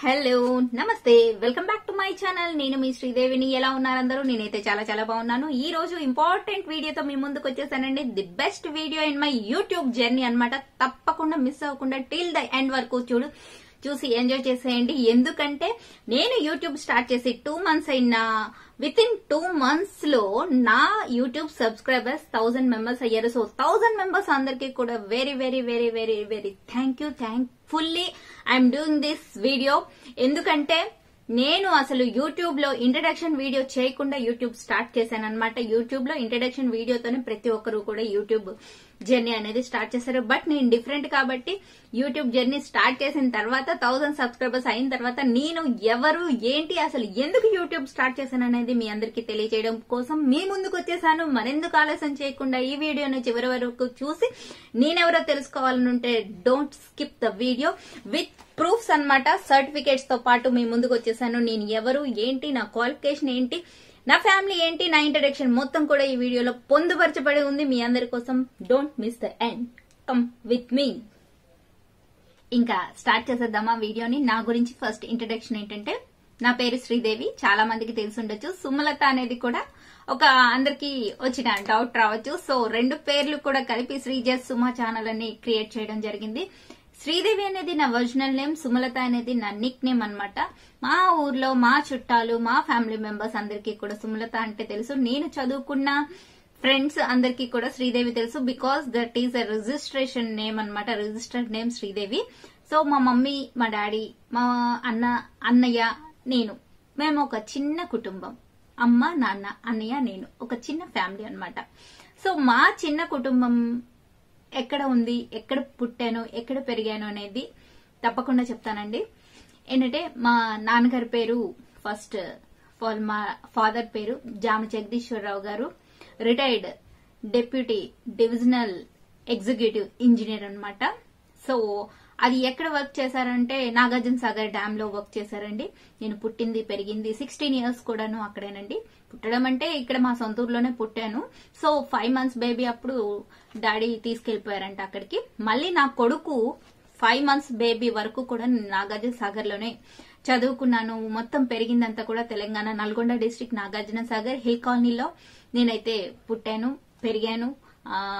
Hello నమస్తే welcome back to my channel. నేను మీ శ్రీదేవిని. ఎలా ఉన్నారు అందరూ? నేనైతే చాలా చాలా బాగున్నాను. ఈ రోజు ఇంపార్టెంట్ వీడియోతో మీ ముందుకు వచ్చేసానండి. The best video in my YouTube journey అన్నమాట. తప్పకుండా మిస్ అవ్వకుండా టిల్ ద ఎండ్ వరకు చూసి ఎంజాయ్ చేసేయండి. ఎందుకంటే నేను యూట్యూబ్ స్టార్ట్ చేసి 2 months అయినా విత్ ఇన్ 2 months లో నా యూట్యూబ్ సబ్స్క్రైబర్స్ 1000 members అయ్యారు. సో 1000 members అందరికీ కూడా very very very very very thankfully I'm doing this video. ఎందుకంటే నేను అసలు యూట్యూబ్ లో ఇంట్రడక్షన్ వీడియో చేయకుండా యూట్యూబ్ స్టార్ట్ చేశాను అనమాట. యూట్యూబ్ లో ఇంట్రడక్షన్ వీడియోతోనే ప్రతి ఒక్కరు కూడా యూట్యూబ్ జర్నీ అనేది స్టార్ట్ చేశారు. బట్ నేను డిఫరెంట్ కాబట్టి యూట్యూబ్ జర్నీ స్టార్ట్ చేసిన తర్వాత 1000 subscribers అయిన తర్వాత నేను ఎవరు ఏంటి అసలు ఎందుకు యూట్యూబ్ స్టార్ట్ చేశాను అనేది మీ అందరికీ తెలియజేయడం కోసం మీ ముందుకు వచ్చేసాను. మరెందుకు ఆలస్యం చేయకుండా ఈ వీడియోను చివరి వరకు చూసి నేనెవరో తెలుసుకోవాలనుంటే don't skip the video with proofs అన్నమాట. సర్టిఫికేట్స్ తో పాటు మీ ముందుకు వచ్చేసాను. నేను ఎవరు ఏంటి, నా క్వాలిఫికేషన్ ఏంటి, నా ఫ్యామిలీ ఏంటి, నా ఇంట్రడక్షన్ మొత్తం కూడా ఈ వీడియోలో పొందుపరచబడి ఉంది మీ అందరి కోసం. Don't miss the end, come with me. ఇంకా స్టార్ట్ చేసేద్దామా వీడియోని. నా గురించి ఫస్ట్ ఇంట్రడక్షన్ ఏంటంటే, నా పేరు శ్రీదేవి. చాలా మందికి తెలిసి ఉండొచ్చు. సుమలత అనేది కూడా ఒక అందరికి వచ్చిన డౌట్ రావచ్చు. సో 2 పేర్లు కూడా కలిపి శ్రీజస్ సుమ ఛానల్ అని క్రియేట్ చేయడం జరిగింది. శ్రీదేవి అనేది నా ఒరిజినల్ నేమ్, సుమలత అనేది నా నిక్ నేమ్ అన్నమాట. మా ఊర్లో మా చుట్టాలు, మా ఫ్యామిలీ మెంబర్స్ అందరికీ కూడా సుమలత అంటే తెలుసు. నేను చదువుకున్న ఫ్రెండ్స్ అందరికీ కూడా శ్రీదేవి తెలుసు. Because that is a registration name అన్నమాట. Registered name Sridevi. సో మా మమ్మీ, మా డాడీ, మా అన్నయ్య, నేను, మేము ఒక చిన్న కుటుంబం. అమ్మ, నాన్న, అన్నయ్య, నేను, ఒక చిన్న ఫ్యామిలీ అన్నమాట. సో మా చిన్న కుటుంబం ఎక్కడ ఉంది, ఎక్కడ పుట్టాను, ఎక్కడ పెరిగాను అనేది తప్పకుండా చెప్తానండి. ఏంటంటే మా నాన్నగారి పేరు ఫస్ట్ మా ఫాదర్ పేరు జామ జగదీశ్వరరావు గారు, retired deputy divisional executive engineer అన్నమాట. సో అది ఎక్కడ వర్క్ చేశారంటే నాగార్జున సాగర్ డ్యామ్ లో వర్క్ చేశారండి. నేను పుట్టింది పెరిగింది 16 years కూడాను అక్కడేనండి. పుట్టడం అంటే ఇక్కడ మా సొంత ఊర్లోనే పుట్టాను. సో 5 months బేబీ అప్పుడు డాడీ తీసుకెళ్లిపోయారంట అక్కడికి. మళ్ళీ నా కొడుకు 5 months బేబీ వరకు కూడా నాగార్జున సాగర్ లోనే చదువుకున్నాను. మొత్తం పెరిగిందంతా కూడా తెలంగాణ నల్గొండ డిస్ట్రిక్ట్ నాగార్జున సాగర్ హిల్ కాలనీలో నేనైతే పుట్టాను, పెరిగాను.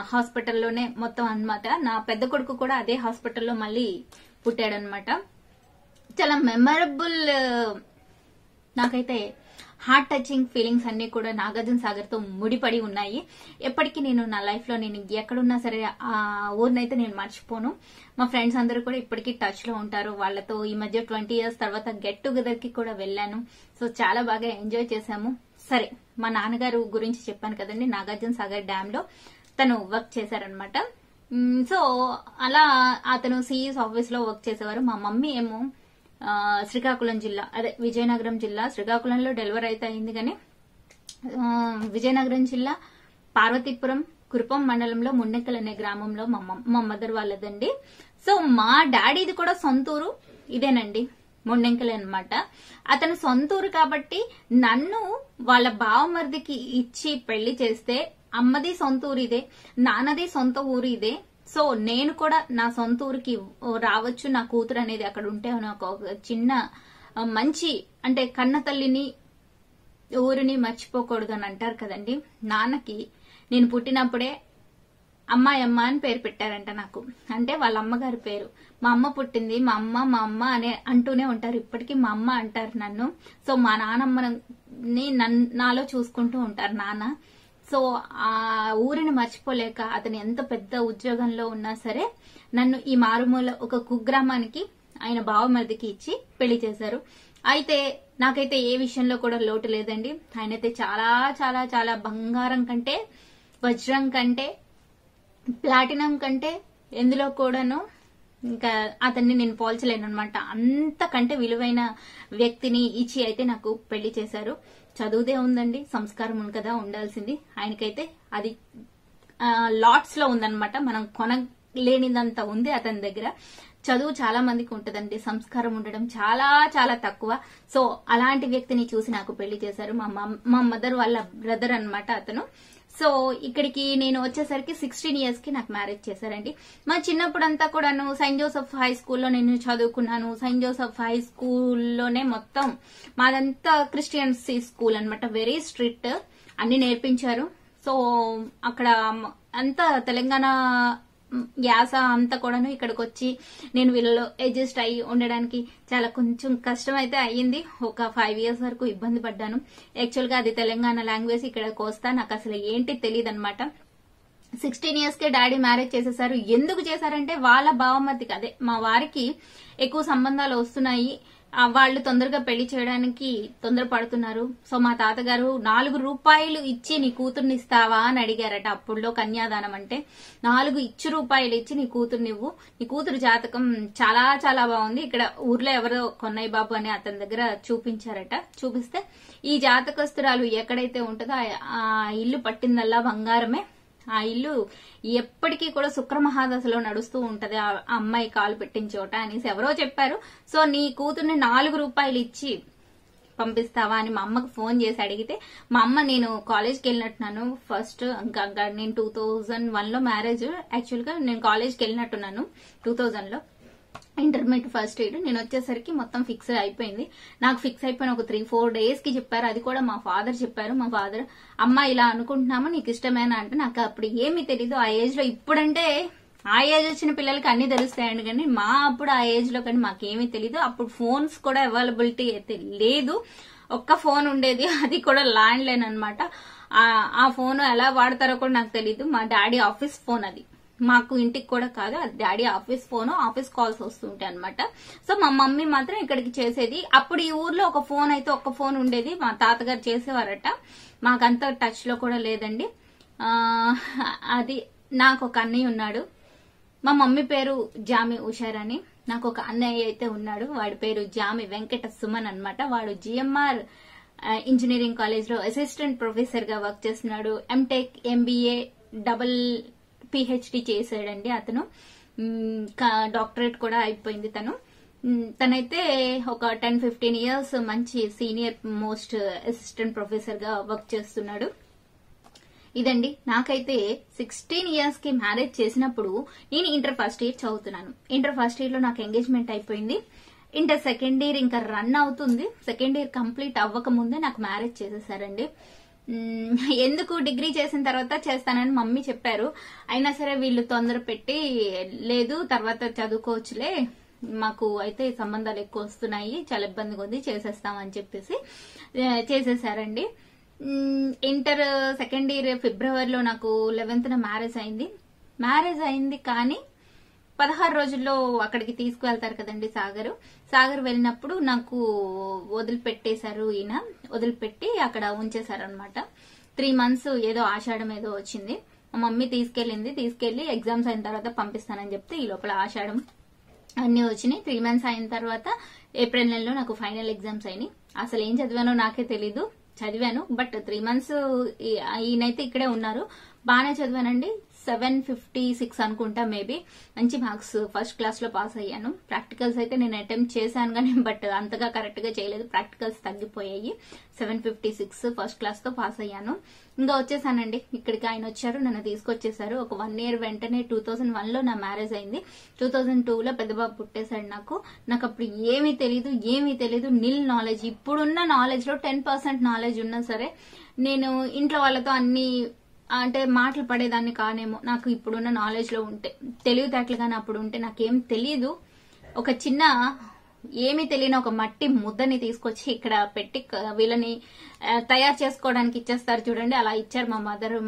హాస్పిటల్లోనే మొత్తం అన్నమాట. నా పెద్ద కొడుకు కూడా అదే హాస్పిటల్లో మళ్ళీ పుట్టాడనమాట. చాలా మెమరబుల్, నాకైతే హార్ట్ టచింగ్ ఫీలింగ్స్ అన్ని కూడా నాగార్జున సాగర్ తో ముడిపడి ఉన్నాయి. ఎప్పటికీ నేను నా లైఫ్ లో నేను ఎక్కడున్నా సరే ఆ ఊరినైతే నేను మర్చిపోను. మా ఫ్రెండ్స్ అందరూ కూడా ఇప్పటికీ టచ్ లో ఉంటారు. వాళ్ళతో ఈ మధ్య 20 years తర్వాత గెట్ టుగెదర్ కి కూడా వెళ్ళాను. సో చాలా బాగా ఎంజాయ్ చేశాము. సరే, మా నాన్నగారు గురించి చెప్పాను కదండి. నాగార్జున సాగర్ డ్యామ్ లో తను వర్క్ చేశారనమాట. సో అలా అతను సిఇఎస్ ఆఫీస్ లో వర్క్ చేసేవారు. మా మమ్మీ ఏమో శ్రీకాకుళం జిల్లా, అదే విజయనగరం జిల్లా, శ్రీకాకుళంలో డెలివరీ అయితే అయింది కానీ విజయనగరం జిల్లా పార్వతీపురం కురుపం మండలంలో మున్నెక్కల్ అనే గ్రామంలో మా మదర్ వాళ్ళదండి. సో మా డాడీది కూడా సొంతూరు ఇదేనండి, మొండెంకల్ అన్నమాట. అతను సొంతూరు కాబట్టి నన్ను వాళ్ళ బావమరిదికి ఇచ్చి పెళ్లి చేస్తే అమ్మది సొంత ఊరు ఇదే, నాన్నది సొంత ఊరు ఇదే. సో నేను కూడా నా సొంత ఊరికి రావచ్చు, నా కూతురు అనేది అక్కడ ఉంటే నాకు ఒక చిన్న మంచి, అంటే కన్న తల్లిని ఊరిని మర్చిపోకూడదు అని అంటారు కదండి. నాన్నకి నేను పుట్టినప్పుడే అమ్మాయి అమ్మ అని పేరు పెట్టారంట నాకు. అంటే వాళ్ళ అమ్మగారి పేరు. మా అమ్మ పుట్టింది, మా అమ్మ అనే అంటూనే ఉంటారు. ఇప్పటికీ మా అమ్మ అంటారు నన్ను. సో మా నానమ్మని నాలో చూసుకుంటూ ఉంటారు నాన్న. సో ఆ ఊరిని మర్చిపోలేక అతను ఎంత పెద్ద ఉద్యోగంలో ఉన్నా సరే నన్ను ఈ మారుమూల ఒక కుగ్రామానికి ఆయన బావమరిదికి ఇచ్చి పెళ్లి చేశారు. అయితే నాకైతే ఏ విషయంలో కూడా లోటు లేదండి. ఆయనైతే చాలా చాలా చాలా బంగారం కంటే, వజ్రం కంటే, ప్లాటినం కంటే ఎందులో కూడాను ఇంకా అతన్ని నేను పోల్చలేను అనమాట. అంతకంటే విలువైన వ్యక్తిని ఇచ్చి అయితే నాకు పెళ్లి చేశారు. చదువుదే ఉందండి, సంస్కారం ఉంది కదా ఉండాల్సింది. ఆయనకైతే అది లాట్స్ లో ఉందన్నమాట. మనం కొనలేనిదంతా ఉంది అతని దగ్గర. చదువు చాలా మందికి ఉంటదండి, సంస్కారం ఉండడం చాలా చాలా తక్కువ. సో అలాంటి వ్యక్తిని చూసి నాకు పెళ్లి చేశారు. మా మదర్ వాళ్ళ బ్రదర్ అన్నమాట అతను. సో ఇక్కడికి నేను వచ్చేసరికి 16 years కి నాకు మ్యారేజ్ చేశారండి. మా చిన్నప్పుడంతా కూడాను సెయింట్ జోసెఫ్ హై స్కూల్లో నేను చదువుకున్నాను. సెయింట్ జోసెఫ్ హై స్కూల్లోనే మొత్తం మాదంతా క్రిస్టియన్స్ స్కూల్ అన్నమాట. వెరీ స్ట్రిక్ట్, అన్ని నేర్పించారు. సో అక్కడ అంతా తెలంగాణ యాస అంతా కూడాను ఇక్కడికి వచ్చి నేను వీళ్ళలో అడ్జస్ట్ అయ్యి ఉండడానికి చాలా కొంచెం కష్టం అయితే అయ్యింది. ఒక 5 years వరకు ఇబ్బంది పడ్డాను. యాక్చువల్ గా అది తెలంగాణ లాంగ్వేజ్, ఇక్కడికి వస్తా నాకు అసలు ఏంటి తెలియదు అనమాట. 16 years కే డాడీ మ్యారేజ్ చేసేసారు. ఎందుకు చేశారంటే వాళ్ళ బావమతికి, అదే మా వారికి ఎక్కువ సంబంధాలు వస్తున్నాయి, వాళ్ళు తొందరగా పెళ్లి చేయడానికి తొందరపడుతున్నారు. సో మా తాతగారు 4 రూపాయలు ఇచ్చి నీ కూతుర్ని ఇస్తావా అని అడిగారట. అప్పుడులో కన్యాదానం అంటే 4 రూపాయలు ఇచ్చి నీ కూతుర్నివ్వు, నీ కూతురు జాతకం చాలా చాలా బాగుంది, ఇక్కడ ఊర్లో ఎవరో కొన్నయ్య బాబు అని అతని దగ్గర చూపించారట. చూపిస్తే ఈ జాతకస్తురాలు ఎక్కడైతే ఉంటుందో ఆ ఇల్లు పట్టిందల్లా బంగారమే, ఆ ఇల్లు ఎప్పటికీ కూడా శుక్రమహాదశలో నడుస్తూ ఉంటది, ఆ అమ్మాయి కాలు పెట్టిన చోట అనేసి ఎవరో చెప్పారు. సో నీ కూతుర్ని 4 రూపాయలు ఇచ్చి పంపిస్తావా అని మా అమ్మకు ఫోన్ చేసి అడిగితే, మా అమ్మ నేను కాలేజ్కి వెళ్ళినట్టున్నాను ఫస్ట్, ఇంకా నేను 2001లో మ్యారేజ్, యాక్చువల్ గా నేను కాలేజ్కి వెళ్ళినట్టున్నాను 2000లో, ఇంటర్మీడియట్ ఫస్ట్ ఇయర్. నేను వచ్చేసరికి మొత్తం ఫిక్స్ అయిపోయింది. నాకు ఫిక్స్ అయిపోయిన ఒక 3-4 days కి చెప్పారు. అది కూడా మా ఫాదర్ చెప్పారు. మా ఫాదర్ అమ్మ ఇలా అనుకుంటున్నాము, నీకు ఇష్టమేనా అంటే నాకు అప్పుడు ఏమీ తెలీదు. ఆ ఏజ్ లో, ఇప్పుడంటే ఆ ఏజ్ వచ్చిన పిల్లలకి అన్ని తెలుస్తాయండి, కానీ మా అప్పుడు ఆ ఏజ్ లో కానీ మాకేమీ తెలీదు. అప్పుడు ఫోన్స్ కూడా అవైలబిలిటీ అయితే లేదు. ఒక్క ఫోన్ ఉండేది, అది కూడా ల్యాండ్ లైన్ అనమాట. ఆ ఫోన్ ఎలా వాడతారో కూడా నాకు తెలీదు. మా డాడీ ఆఫీస్ ఫోన్ అది, మాకు ఇంటికి కూడా కాదు, అది daddy office phone, office calls వస్తుంటాయి అనమాట. సో మా మమ్మీ మాత్రం ఇక్కడికి చేసేది. అప్పుడు ఈ ఊర్లో ఒక ఫోన్ అయితే ఒక్క ఫోన్ ఉండేది, మా తాతగారు చేసేవారట. మాకంతా టచ్ లో కూడా లేదండి. అది నాకు ఒక అన్నయ్య ఉన్నాడు. మా మమ్మీ పేరు జామి ఉషార్ అని, నాకు ఒక అన్నయ్య అయితే ఉన్నాడు, వాడి పేరు జామి వెంకట సుమన్ అన్నమాట. వాడు జిఎంఆర్ ఇంజనీరింగ్ కాలేజ్ లో అసిస్టెంట్ ప్రొఫెసర్ గా వర్క్ చేస్తున్నాడు. ఎంటెక్, ఎంబీఏ, డబుల్ పిహెచ్డి చేశాడండి అతను. డాక్టరేట్ కూడా అయిపోయింది తనైతే ఒక 10-15 years మంచి సీనియర్ మోస్ట్ అసిస్టెంట్ ప్రొఫెసర్ గా వర్క్ చేస్తున్నాడు. ఇదండి, నాకైతే 16 years కి మ్యారేజ్ చేసినప్పుడు నేను ఇంటర్ ఫస్ట్ ఇయర్ చదువుతున్నాను. ఇంటర్ ఫస్ట్ ఇయర్ లో నాకు ఎంగేజ్మెంట్ అయిపోయింది. ఇంటర్ సెకండ్ ఇయర్ ఇంకా రన్ అవుతుంది. సెకండ్ ఇయర్ కంప్లీట్ అవ్వక ముందే నాకు మ్యారేజ్ చేసేసారండి. ఎందుకు డిగ్రీ చేసిన తర్వాత చేస్తానని మమ్మీ చెప్పారు. అయినా సరే వీళ్ళు తొందర పెట్టి, లేదు తర్వాత చదువుకోవచ్చులే, మాకు అయితే సంబంధాలు ఎక్కువ వస్తున్నాయి, చాలా ఇబ్బందిగా ఉంది, చేసేస్తామని చెప్పేసి చేసేసారండి. ఇంటర్ సెకండ్ ఇయర్ ఫిబ్రవరిలో నాకు 11th మ్యారేజ్ అయింది. కానీ 16 రోజుల్లో అక్కడికి తీసుకువెళ్తారు కదండి సాగర్ వెళ్ళినప్పుడు నాకు వదిలిపెట్టేశారు. ఈయన వదిలిపెట్టి అక్కడ ఉంచేశారు అనమాట. 3 months ఏదో ఆషాఢం ఏదో వచ్చింది, మా మమ్మీ తీసుకెళ్లి ఎగ్జామ్స్ అయిన తర్వాత పంపిస్తానని చెప్తే ఈ లోపల ఆషాఢం అన్ని వచ్చినాయి. 3 months అయిన తర్వాత ఏప్రిల్ నెలలో నాకు ఫైనల్ ఎగ్జామ్స్ అయినాయి. అసలు ఏం చదివానో నాకే తెలీదు, చదివాను. బట్ 3 months ఈయనైతే ఇక్కడే ఉన్నారు. బాగానే చదివానండి. 756 అనుకుంటా మేబీ. మంచి మార్క్స్, ఫస్ట్ క్లాస్ లో పాస్ అయ్యాను. ప్రాక్టికల్స్ అయితే నేను అటెంప్ట్ చేశాను కానీ బట్ అంతగా కరెక్ట్ గా చేయలేదు, ప్రాక్టికల్స్ తగ్గిపోయాయి. 756 ఫస్ట్ క్లాస్ తో పాస్ అయ్యాను. ఇంకా వచ్చేసానండి ఇక్కడికి. ఆయన వచ్చారు, నన్ను తీసుకొచ్చేసారు. ఒక 1 year వెంటనే 2001లో నా మ్యారేజ్ అయింది. 2002లో పెద్ద బాబు పుట్టేశాడు నాకు అప్పుడు ఏమీ తెలీదు, నిల్ నాలెడ్జ్. ఇప్పుడున్న నాలెడ్జ్ లో 10% నాలెడ్జ్ ఉన్నా సరే నేను ఇంట్లో వాళ్ళతో అన్ని అంటే మాటలు పడేదాన్ని కానేమో. నాకు ఇప్పుడున్న నాలెడ్జ్ లో ఉంటే, తెలివితేటలు కానీ అప్పుడు ఉంటే నాకేం తెలీదు. ఒక చిన్న ఏమీ తెలియని ఒక మట్టి ముద్దని తీసుకొచ్చి ఇక్కడ పెట్టి వీళ్ళని తయారు చేసుకోవడానికి ఇచ్చేస్తారు చూడండి, అలా ఇచ్చారు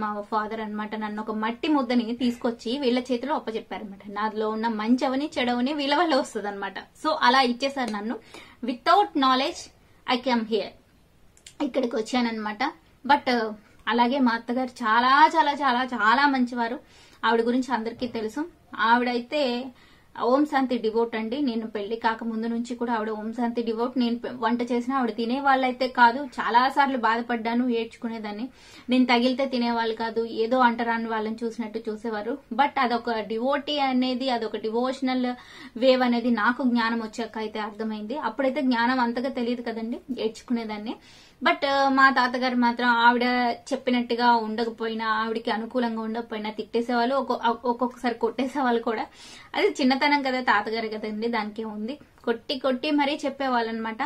మా ఫాదర్ అన్నమాట. నన్ను ఒక మట్టి ముద్దని తీసుకొచ్చి వీళ్ళ చేతిలో అప్పచెప్పారనమాట. నాలో ఉన్న మంచవని చెడవని వీళ్ళ వల్ల వస్తుంది అనమాట. సో అలా ఇచ్చేసారు నన్ను. Without knowledge I come here, ఇక్కడికి వచ్చానమాట. బట్ అలాగే మా అత్తగారు చాలా చాలా చాలా చాలా మంచివారు. ఆవిడ గురించి అందరికీ తెలుసు. ఆవిడైతే ఓం శాంతి డివోట్ అండి. నేను పెళ్లి కాక ముందు నుంచి కూడా ఆవిడ ఓం శాంతి డివోట్. నేను వంట చేసినా ఆవిడ తినే వాళ్ళైతే కాదు. చాలా సార్లు బాధపడ్డాను, ఏడ్చుకునేదాన్ని. నేను తగిలితే తినేవాళ్ళు కాదు, ఏదో అంటరాని వాళ్ళని చూసినట్టు చూసేవారు. బట్ అదొక డివోటీ అనేది, అదొక డివోషనల్ వేవ్ అనేది నాకు జ్ఞానం వచ్చాక అయితే అర్థమైంది. అప్పుడైతే జ్ఞానం అంతగా తెలియదు కదండి, ఏడ్చుకునేదాన్ని. బట్ మా తాతగారు మాత్రం ఆవిడ చెప్పినట్టుగా ఉండకపోయినా, ఆవిడకి అనుకూలంగా ఉండకపోయినా తిట్టేసేవాళ్ళు, ఒక్కొక్కసారి కొట్టేసేవాళ్ళు కూడా. అది చిన్నతనం కదా, తాతగారు కదండి, దానికే ఉంది. కొట్టి కొట్టి మరీ చెప్పేవాళ్ళు అనమాట.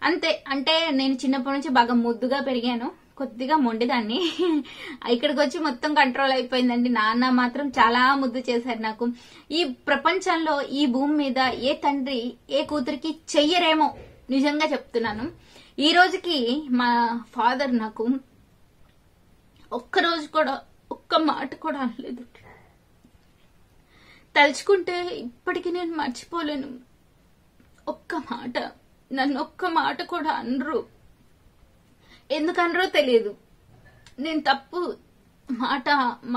అంతే. అంటే నేను చిన్నప్పటి నుంచి బాగా ముద్దుగా పెరిగాను, కొద్దిగా మొండిదాన్ని. ఇక్కడికి వచ్చి మొత్తం కంట్రోల్ అయిపోయిందండి. నాన్న మాత్రం చాలా ముద్దు చేశారు నాకు. ఈ ప్రపంచంలో, ఈ భూమి మీద ఏ తండ్రి ఏ కూతురికి చెయ్యరేమో, నిజంగా చెప్తున్నాను. ఈ రోజుకి మా ఫాదర్ నాకు ఒక్కరోజు కూడా ఒక్క మాట కూడా అనలేదు. తలుచుకుంటే ఇప్పటికీ నేను మర్చిపోలేను. ఒక్క మాట, నన్ను ఒక్క మాట కూడా అనరు. ఎందుకనరో తెలియదు. నేను తప్పు మాట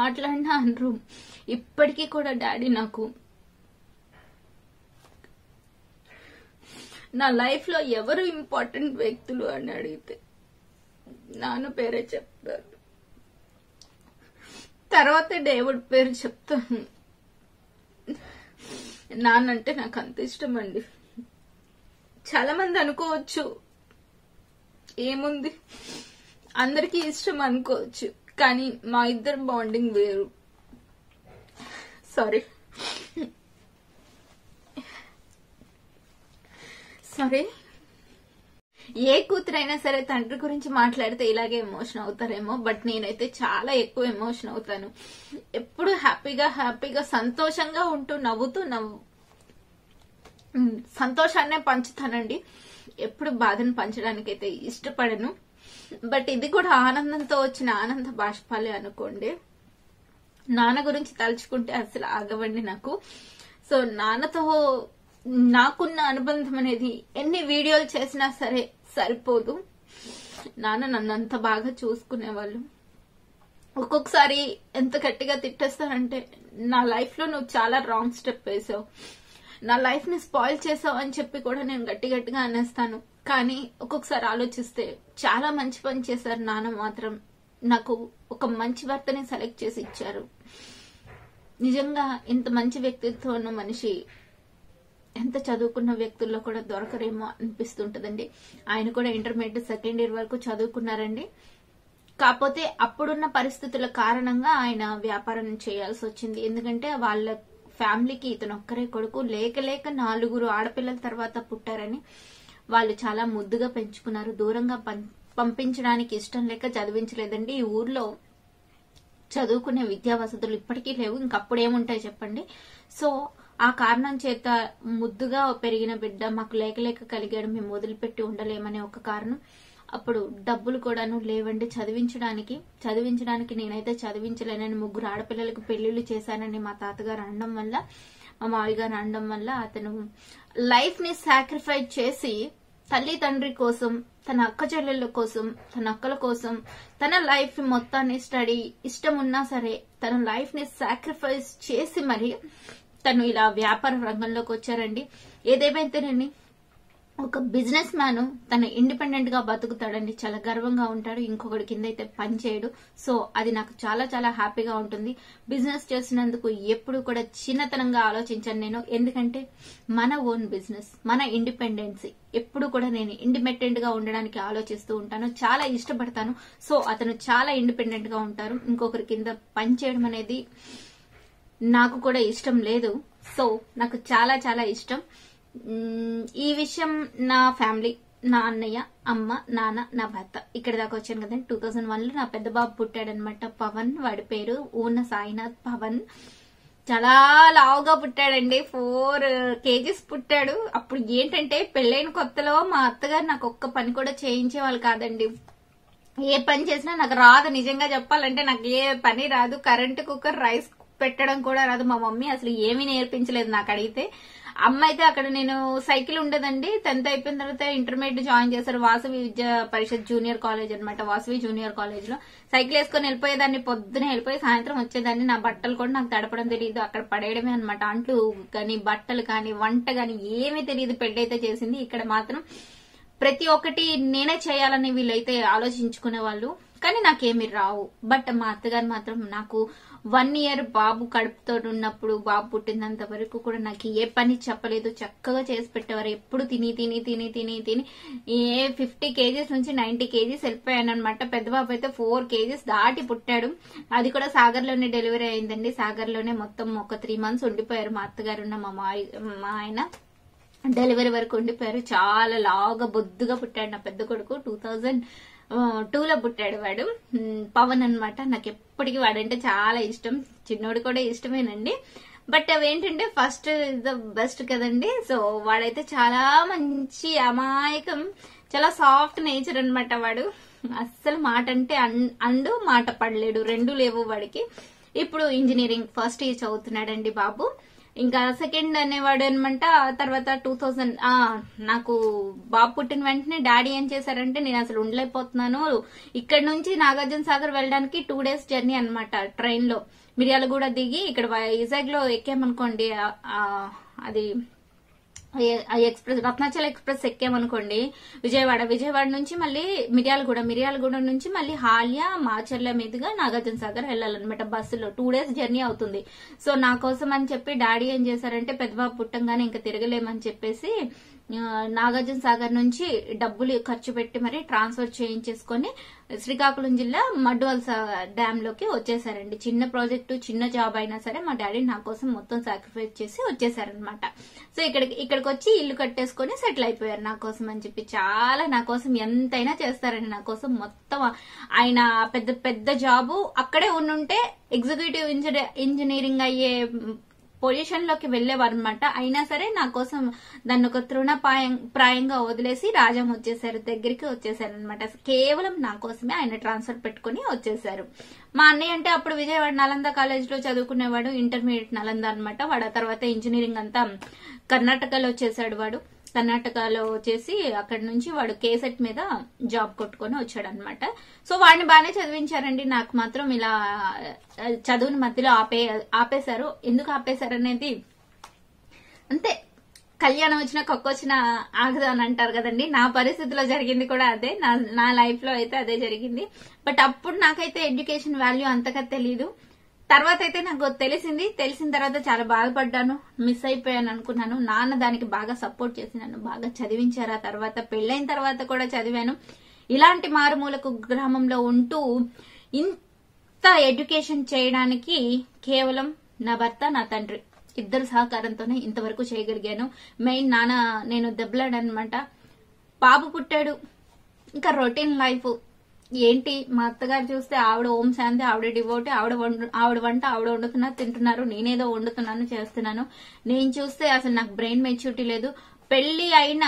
మాట్లాడినా అనరు. ఇప్పటికీ కూడా డాడీ నాకు నా లైఫ్ లో ఎవరు ఇంపార్టెంట్ వ్యక్తులు అని అడిగితే నాన్న పేరే చెప్తారు, తర్వాత దేవుడి పేరు చెప్తాను. నాన్నంటే నాకు అంత ఇష్టం అండి. చాలా మంది అనుకోవచ్చు ఏముంది, అందరికీ ఇష్టం అనుకోవచ్చు, కానీ మా ఇద్దరు బాండింగ్ వేరు. సారీ. ఏ కూతురైనా సరే తండ్రి గురించి మాట్లాడితే ఇలాగే ఎమోషన్ అవుతారేమో, బట్ నేనైతే చాలా ఎక్కువ ఎమోషన్ అవుతాను. ఎప్పుడు హ్యాపీగా సంతోషంగా ఉంటూ నవ్వుతూ సంతోషాన్నే పంచుతానండి. ఎప్పుడు బాధను పంచడానికి అయితే ఇష్టపడను. బట్ ఇది కూడా ఆనందంతో వచ్చిన ఆనంద బాష్పాలే అనుకోండి. నాన్న గురించి తలుచుకుంటే అసలు ఆగవండి నాకు. సో నాన్నతో నాకున్న అనుబంధం అనేది ఎన్ని వీడియోలు చేసినా సరే సరిపోదు. నాన్న నన్ను అంత బాగా చూసుకునేవాళ్ళు. ఒక్కొక్కసారి ఎంత గట్టిగా తిట్టేస్తారంటే, నా లైఫ్ లో నువ్వు చాలా రాంగ్ స్టెప్ వేసావు, నా లైఫ్ ని స్పాయిల్ చేసావు అని చెప్పి కూడా నేను గట్టిగా అనేస్తాను. కానీ ఒక్కొక్కసారి ఆలోచిస్తే చాలా మంచి పని చేశారు నాన్న. మాత్రం నాకు ఒక మంచి భర్తని సెలెక్ట్ చేసి ఇచ్చారు. నిజంగా ఇంత మంచి వ్యక్తిత్వం ఉన్న మనిషి ఎంత చదువుకున్న వ్యక్తుల్లో కూడా దొరకరేమో అనిపిస్తుంటదండి. ఆయన కూడా ఇంటర్మీడియట్ సెకండ్ ఇయర్ వరకు చదువుకున్నారండి. కాకపోతే అప్పుడున్న పరిస్థితుల కారణంగా ఆయన వ్యాపారం చేయాల్సి వచ్చింది. ఎందుకంటే వాళ్ళ ఫ్యామిలీకి ఇతను ఒక్కరే కొడుకు, లేక 4 ఆడపిల్లల తర్వాత పుట్టారని వాళ్ళు చాలా ముద్దుగా పెంచుకున్నారు. దూరంగా పంపించడానికి ఇష్టం లేక చదివించలేదండి. ఈ ఊర్లో చదువుకునే విద్యా వసతులు ఇప్పటికీ లేవు, ఇంకప్పుడేముంటాయి చెప్పండి. సో ఆ కారణం చేత ముద్దుగా పెరిగిన బిడ్డ మాకు లేక కలిగాడు, మేము వదిలిపెట్టి ఉండలేమనే ఒక కారణం. అప్పుడు డబ్బులు కూడాను లేవండి చదివించడానికి నేనైతే చదివించలేనని 3 ఆడపిల్లలకు పెళ్లిళ్లు చేశానని మా తాతగారు అనడం వల్ల, మా మామయ్య గారు అనడం వల్ల, అతను లైఫ్ ని సాక్రిఫైస్ చేసి తల్లి తండ్రి కోసం, తన అక్క చెల్లెళ్ళ కోసం, తన అక్కల కోసం తన లైఫ్ మొత్తాన్ని స్టడీ ఇష్టం ఉన్నా సరే తన లైఫ్ ని సాక్రిఫైస్ చేసి మరి తను ఇలా వ్యాపార రంగంలోకి వచ్చారండి. ఏదేమైతేనండి ఒక బిజినెస్ మ్యాన్ తన ఇండిపెండెంట్ గా బతుకుతాడండి, చాలా గర్వంగా ఉంటాడు, ఇంకొకటి కింద అయితే పని చేయడు. సో అది నాకు చాలా హ్యాపీగా ఉంటుంది. బిజినెస్ చేసినందుకు ఎప్పుడు కూడా చిన్నతనంగా ఆలోచించాను నేను. ఎందుకంటే మన ఓన్ బిజినెస్, మన ఇండిపెండెన్సీ, ఎప్పుడు కూడా నేను ఇండిపెండెంట్ గా ఉండడానికి ఆలోచిస్తూ ఉంటాను, చాలా ఇష్టపడతాను. సో అతను చాలా ఇండిపెండెంట్ గా ఉంటారు, ఇంకొకరి కింద పని చేయడం అనేది నాకు కూడా ఇష్టం లేదు. సో నాకు చాలా ఇష్టం. ఈ విషయం నా ఫ్యామిలీ, నా అన్నయ్య, అమ్మ, నాన్న, నా భర్త ఇక్కడ దాకా వచ్చాను కదండి. 2001లో నా పెద్ద బాబు పుట్టాడనమాట, పవన్. వాడి పేరు ఊన సాయినాథ్ పవన్. చాలా లావుగా పుట్టాడండి, 4 kgs పుట్టాడు. అప్పుడు ఏంటంటే పెళ్ళైన కొత్తలో మా అత్తగారు నాకు ఒక్క పని కూడా చేయించేవాళ్ళు కాదండి. ఏ పని చేసినా నాకు రాదు, నిజంగా చెప్పాలంటే నాకు ఏ పని రాదు. కరెంట్ కుక్కర్, రైస్ పెట్టడం కూడా రాదు. మా మమ్మీ అసలు ఏమీ నేర్పించలేదు నాకు అడిగితే. అమ్మ అయితే అక్కడ నేను సైకిల్ ఉండదండి. 10th అయిపోయిన తర్వాత ఇంటర్మీడియట్ జాయిన్ చేశారు వాసవి విద్యా పరిషత్ జూనియర్ కాలేజ్ అనమాట. వాసవి జూనియర్ కాలేజ్ లో సైకిల్ వేసుకొని వెళ్ళిపోయేదాన్ని. పొద్దునే వెళ్ళిపోయి సాయంత్రం వచ్చేదాన్ని. నా బట్టలు కూడా నాకు తడపడం తెలియదు, అక్కడ పడేయడమే అనమాట. అంట్లు కానీ బట్టలు కానీ వంట కానీ ఏమీ తెలియదు. పెళ్ళైతే చేసింది. ఇక్కడ మాత్రం ప్రతి ఒక్కటి నేనే చేయాలని వీళ్ళైతే ఆలోచించుకునే వాళ్ళు, కానీ నాకేమి రావు. బట్ మా అత్తగారు మాత్రం నాకు 1 year బాబు కడుపుతో ఉన్నప్పుడు, బాబు పుట్టినంత వరకు కూడా నాకు ఏ పని చెప్పలేదు. చక్కగా చేసి పెట్టేవారు. ఎప్పుడు తిని తిని తిని తిని తిని 50 kgs నుంచి 90 kgs వెళ్ళిపోయాను అనమాట. పెద్ద బాబు అయితే 4 kgs దాటి పుట్టాడు. అది కూడా సాగర్ లోనే డెలివరీ అయిందండి. సాగర్ లోనే మొత్తం ఒక 3 months ఉండిపోయారు మా అత్తగారు మా ఆయన. డెలివరీ వరకు ఉండిపోయారు. చాలా లావుగా బొద్దుగా పుట్టాడు నా పెద్ద కొడుకు. 2002లో పుట్టాడు వాడు. పవన్ అన్నమాట. నాకు ఎప్పటికీ వాడంటే చాలా ఇష్టం. చిన్నోడు కూడా ఇష్టమేనండి. బట్ అవేంటంటే ఫస్ట్ ఇస్ ద బెస్ట్ కదండి. సో వాడైతే చాలా మంచి అమాయకం, చాలా సాఫ్ట్ నేచర్ అన్నమాట వాడు. అస్సలు మాట అంటే అండు మాట పడలేడు, రెండు లేవు వాడికి. ఇప్పుడు ఇంజనీరింగ్ ఫస్ట్ ఇయర్ చదువుతున్నాడండి బాబు. ఇంకా సెకండ్ అనేవాడు అనమాట. తర్వాత 2000 నాకు బాబు పుట్టిన వెంటనే డాడీ ఏం చేశారంటే, నేను అసలు ఉండలేకపోతున్నాను, ఇక్కడ నుంచి నాగార్జున సాగర్ వెళ్ళడానికి 2 days జర్నీ అనమాట. ట్రైన్ లో మిర్యాలగూడ దిగి ఇక్కడ వైజాగ్ లో ఎక్కామనుకోండి, అది ఎక్స్ప్రెస్ రత్నాచల ఎక్స్ప్రెస్ ఎక్కామనుకోండి విజయవాడ నుంచి మళ్ళీ మిర్యాలగూడ నుంచి మళ్ళీ హాల్యా మాచర్ల మీదుగా నాగార్జున సాగర్ వెళ్ళాలన్నమాట బస్సులో. 2 days జర్నీ అవుతుంది. సో నా కోసం అని చెప్పి డాడీ ఏం చేశారంటే, పెద్దబాబు పుట్టంగానే ఇంకా తిరగలేమని చెప్పేసి నాగార్జున సాగర్ నుంచి డబ్బులు ఖర్చు పెట్టి మరి ట్రాన్స్ఫర్ చేయించేసుకుని శ్రీకాకుళం జిల్లా మడ్వల్స డ్యామ్ లోకి వచ్చేసారండి. చిన్న ప్రాజెక్టు, చిన్న జాబ్ అయినా సరే మా డాడీ నా కోసం మొత్తం సాక్రిఫైస్ చేసి వచ్చేసారనమాట. సో ఇక్కడికి వచ్చి ఇల్లు కట్టేసుకుని సెటిల్ అయిపోయారు నా కోసం అని చెప్పి. చాలా నా కోసం ఎంతైనా చేస్తారండి. నా కోసం మొత్తం ఆయన పెద్ద పెద్ద జాబు అక్కడే ఉండుంటే ఎగ్జిక్యూటివ్ ఇంజనీరింగ్ అయ్యే పొజిషన్ లోకి వెళ్లేవారు అనమాట. అయినా సరే నా కోసం దాన్ని ఒక తృణప్రాయంగా వదిలేసి రాజం వచ్చేసారు, దగ్గరికి వచ్చేసారు అనమాట. కేవలం నా కోసమే ఆయన ట్రాన్స్ఫర్ పెట్టుకుని వచ్చేసారు. మా అన్నయ్య అంటే అప్పుడు విజయవాడ నలంద కాలేజ్ లో చదువుకునేవాడు. ఇంటర్మీడియట్ నలంద అనమాట. వాడు ఆ తర్వాత ఇంజనీరింగ్ అంతా కర్ణాటకలో చేశాడు. వాడు కర్ణాటకలో చేసి అక్కడి నుంచి వాడు కేసెట్ మీద జాబ్ కొట్టుకొని వచ్చాడు అనమాట. సో వాడిని బాగానే చదివించారండి. నాకు మాత్రం ఇలా చదువుని మధ్యలో ఆపేశారు. ఎందుకు ఆపేశారు అనేది అంతే, కళ్యాణం వచ్చినా కొక్కొచ్చినా ఆగదు అని అంటారు కదండి. నా పరిస్థితిలో జరిగింది కూడా అదే. నా లైఫ్ లో అయితే అదే జరిగింది. బట్ అప్పుడు నాకైతే ఎడ్యుకేషన్ వాల్యూ అంతగా తెలీదు. తర్వాత అయితే నాకు తెలిసిన తర్వాత చాలా బాధపడ్డాను, మిస్ అయిపోయాను అనుకున్నాను. నాన్న దానికి బాగా సపోర్ట్ చేసి నన్ను బాగా చదివించారు. ఆ తర్వాత పెళ్లైన తర్వాత కూడా చదివాను. ఇలాంటి మారుమూల కుగ్రామంలో ఉంటూ ఇంత ఎడ్యుకేషన్ చేయడానికి కేవలం నా భర్త, నా తండ్రి ఇద్దరు సహకారంతోనే ఇంతవరకు చేయగలిగాను. మెయిన్ నాన్న, నేను దెబ్బలాడనమాట. బాబు పుట్టాడు, ఇంకా రొటీన్ లైఫ్ ఏంటి. మా అత్తగారు చూస్తే ఆవిడ ఓం శాంతి, ఆవిడ డివోటి, ఆవిడ వంట ఆవిడ వండుతున్నారు, తింటున్నారు. నేనేదో వండుతున్నాను, చేస్తున్నాను. నేను చూస్తే అసలు నాకు బ్రెయిన్ మెచ్యూరిటీ లేదు. పెళ్లి అయిన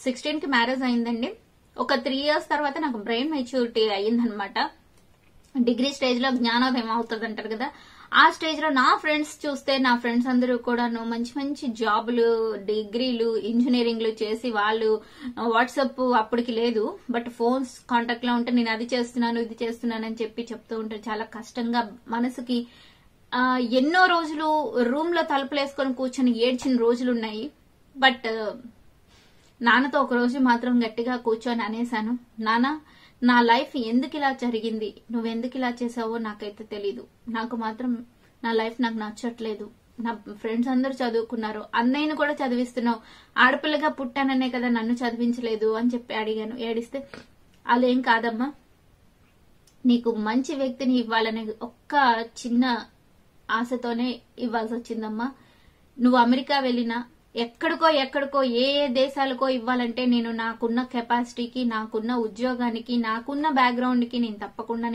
16 కి మ్యారేజ్ అయిందండి. ఒక 3 years తర్వాత నాకు బ్రెయిన్ మెచ్యూరిటీ అయ్యిందనమాట. డిగ్రీ స్టేజ్ లో జ్ఞానోదయం అవుతుంది అంటారు కదా, ఆ స్టేజ్ లో నా ఫ్రెండ్స్ చూస్తే, నా ఫ్రెండ్స్ అందరూ కూడాను మంచి మంచి జాబులు, డిగ్రీలు, ఇంజనీరింగ్లు చేసి వాళ్ళు వాట్సాప్ అప్పటికి లేదు, బట్ ఫోన్స్ కాంటాక్ట్ లో ఉంటే నేను అది చేస్తున్నాను ఇది చేస్తున్నాను అని చెప్పి చెప్తూ ఉంటారు. చాలా కష్టంగా మనసుకి ఎన్నో రోజులు రూమ్ లో తలుపులేసుకొని కూర్చొని ఏడ్చిన రోజులున్నాయి. బట్ నాన్నతో ఒక రోజు మాత్రం గట్టిగా కూర్చొని అనేశాను, నాన్న నా లైఫ్ ఎందుకు ఇలా జరిగింది, నువ్వెందుకు ఇలా చేసావో నాకైతే తెలీదు. నాకు మాత్రం నా లైఫ్ నాకు నచ్చట్లేదు. నా ఫ్రెండ్స్ అందరూ చదువుకున్నారు, అన్నయ్యను కూడా చదివిస్తున్నావు, ఆడపిల్లగా పుట్టాననే కదా నన్ను చదివించలేదు అని చెప్పి అడిగాను. ఏడిస్తే అలేం కాదమ్మా, నీకు మంచి వ్యక్తిని ఇవ్వాలనే ఒక్క చిన్న ఆశతోనే ఇవ్వాల్సి వచ్చిందమ్మా. నువ్వు అమెరికా వెళ్ళినా ఎక్కడికో ఏ దేశాలకో ఇవ్వాలంటే నేను నాకున్న కెపాసిటీకి, నాకున్న ఉద్యోగానికి, నాకున్న బ్యాక్గ్రౌండ్ కి నేను తప్పకుండా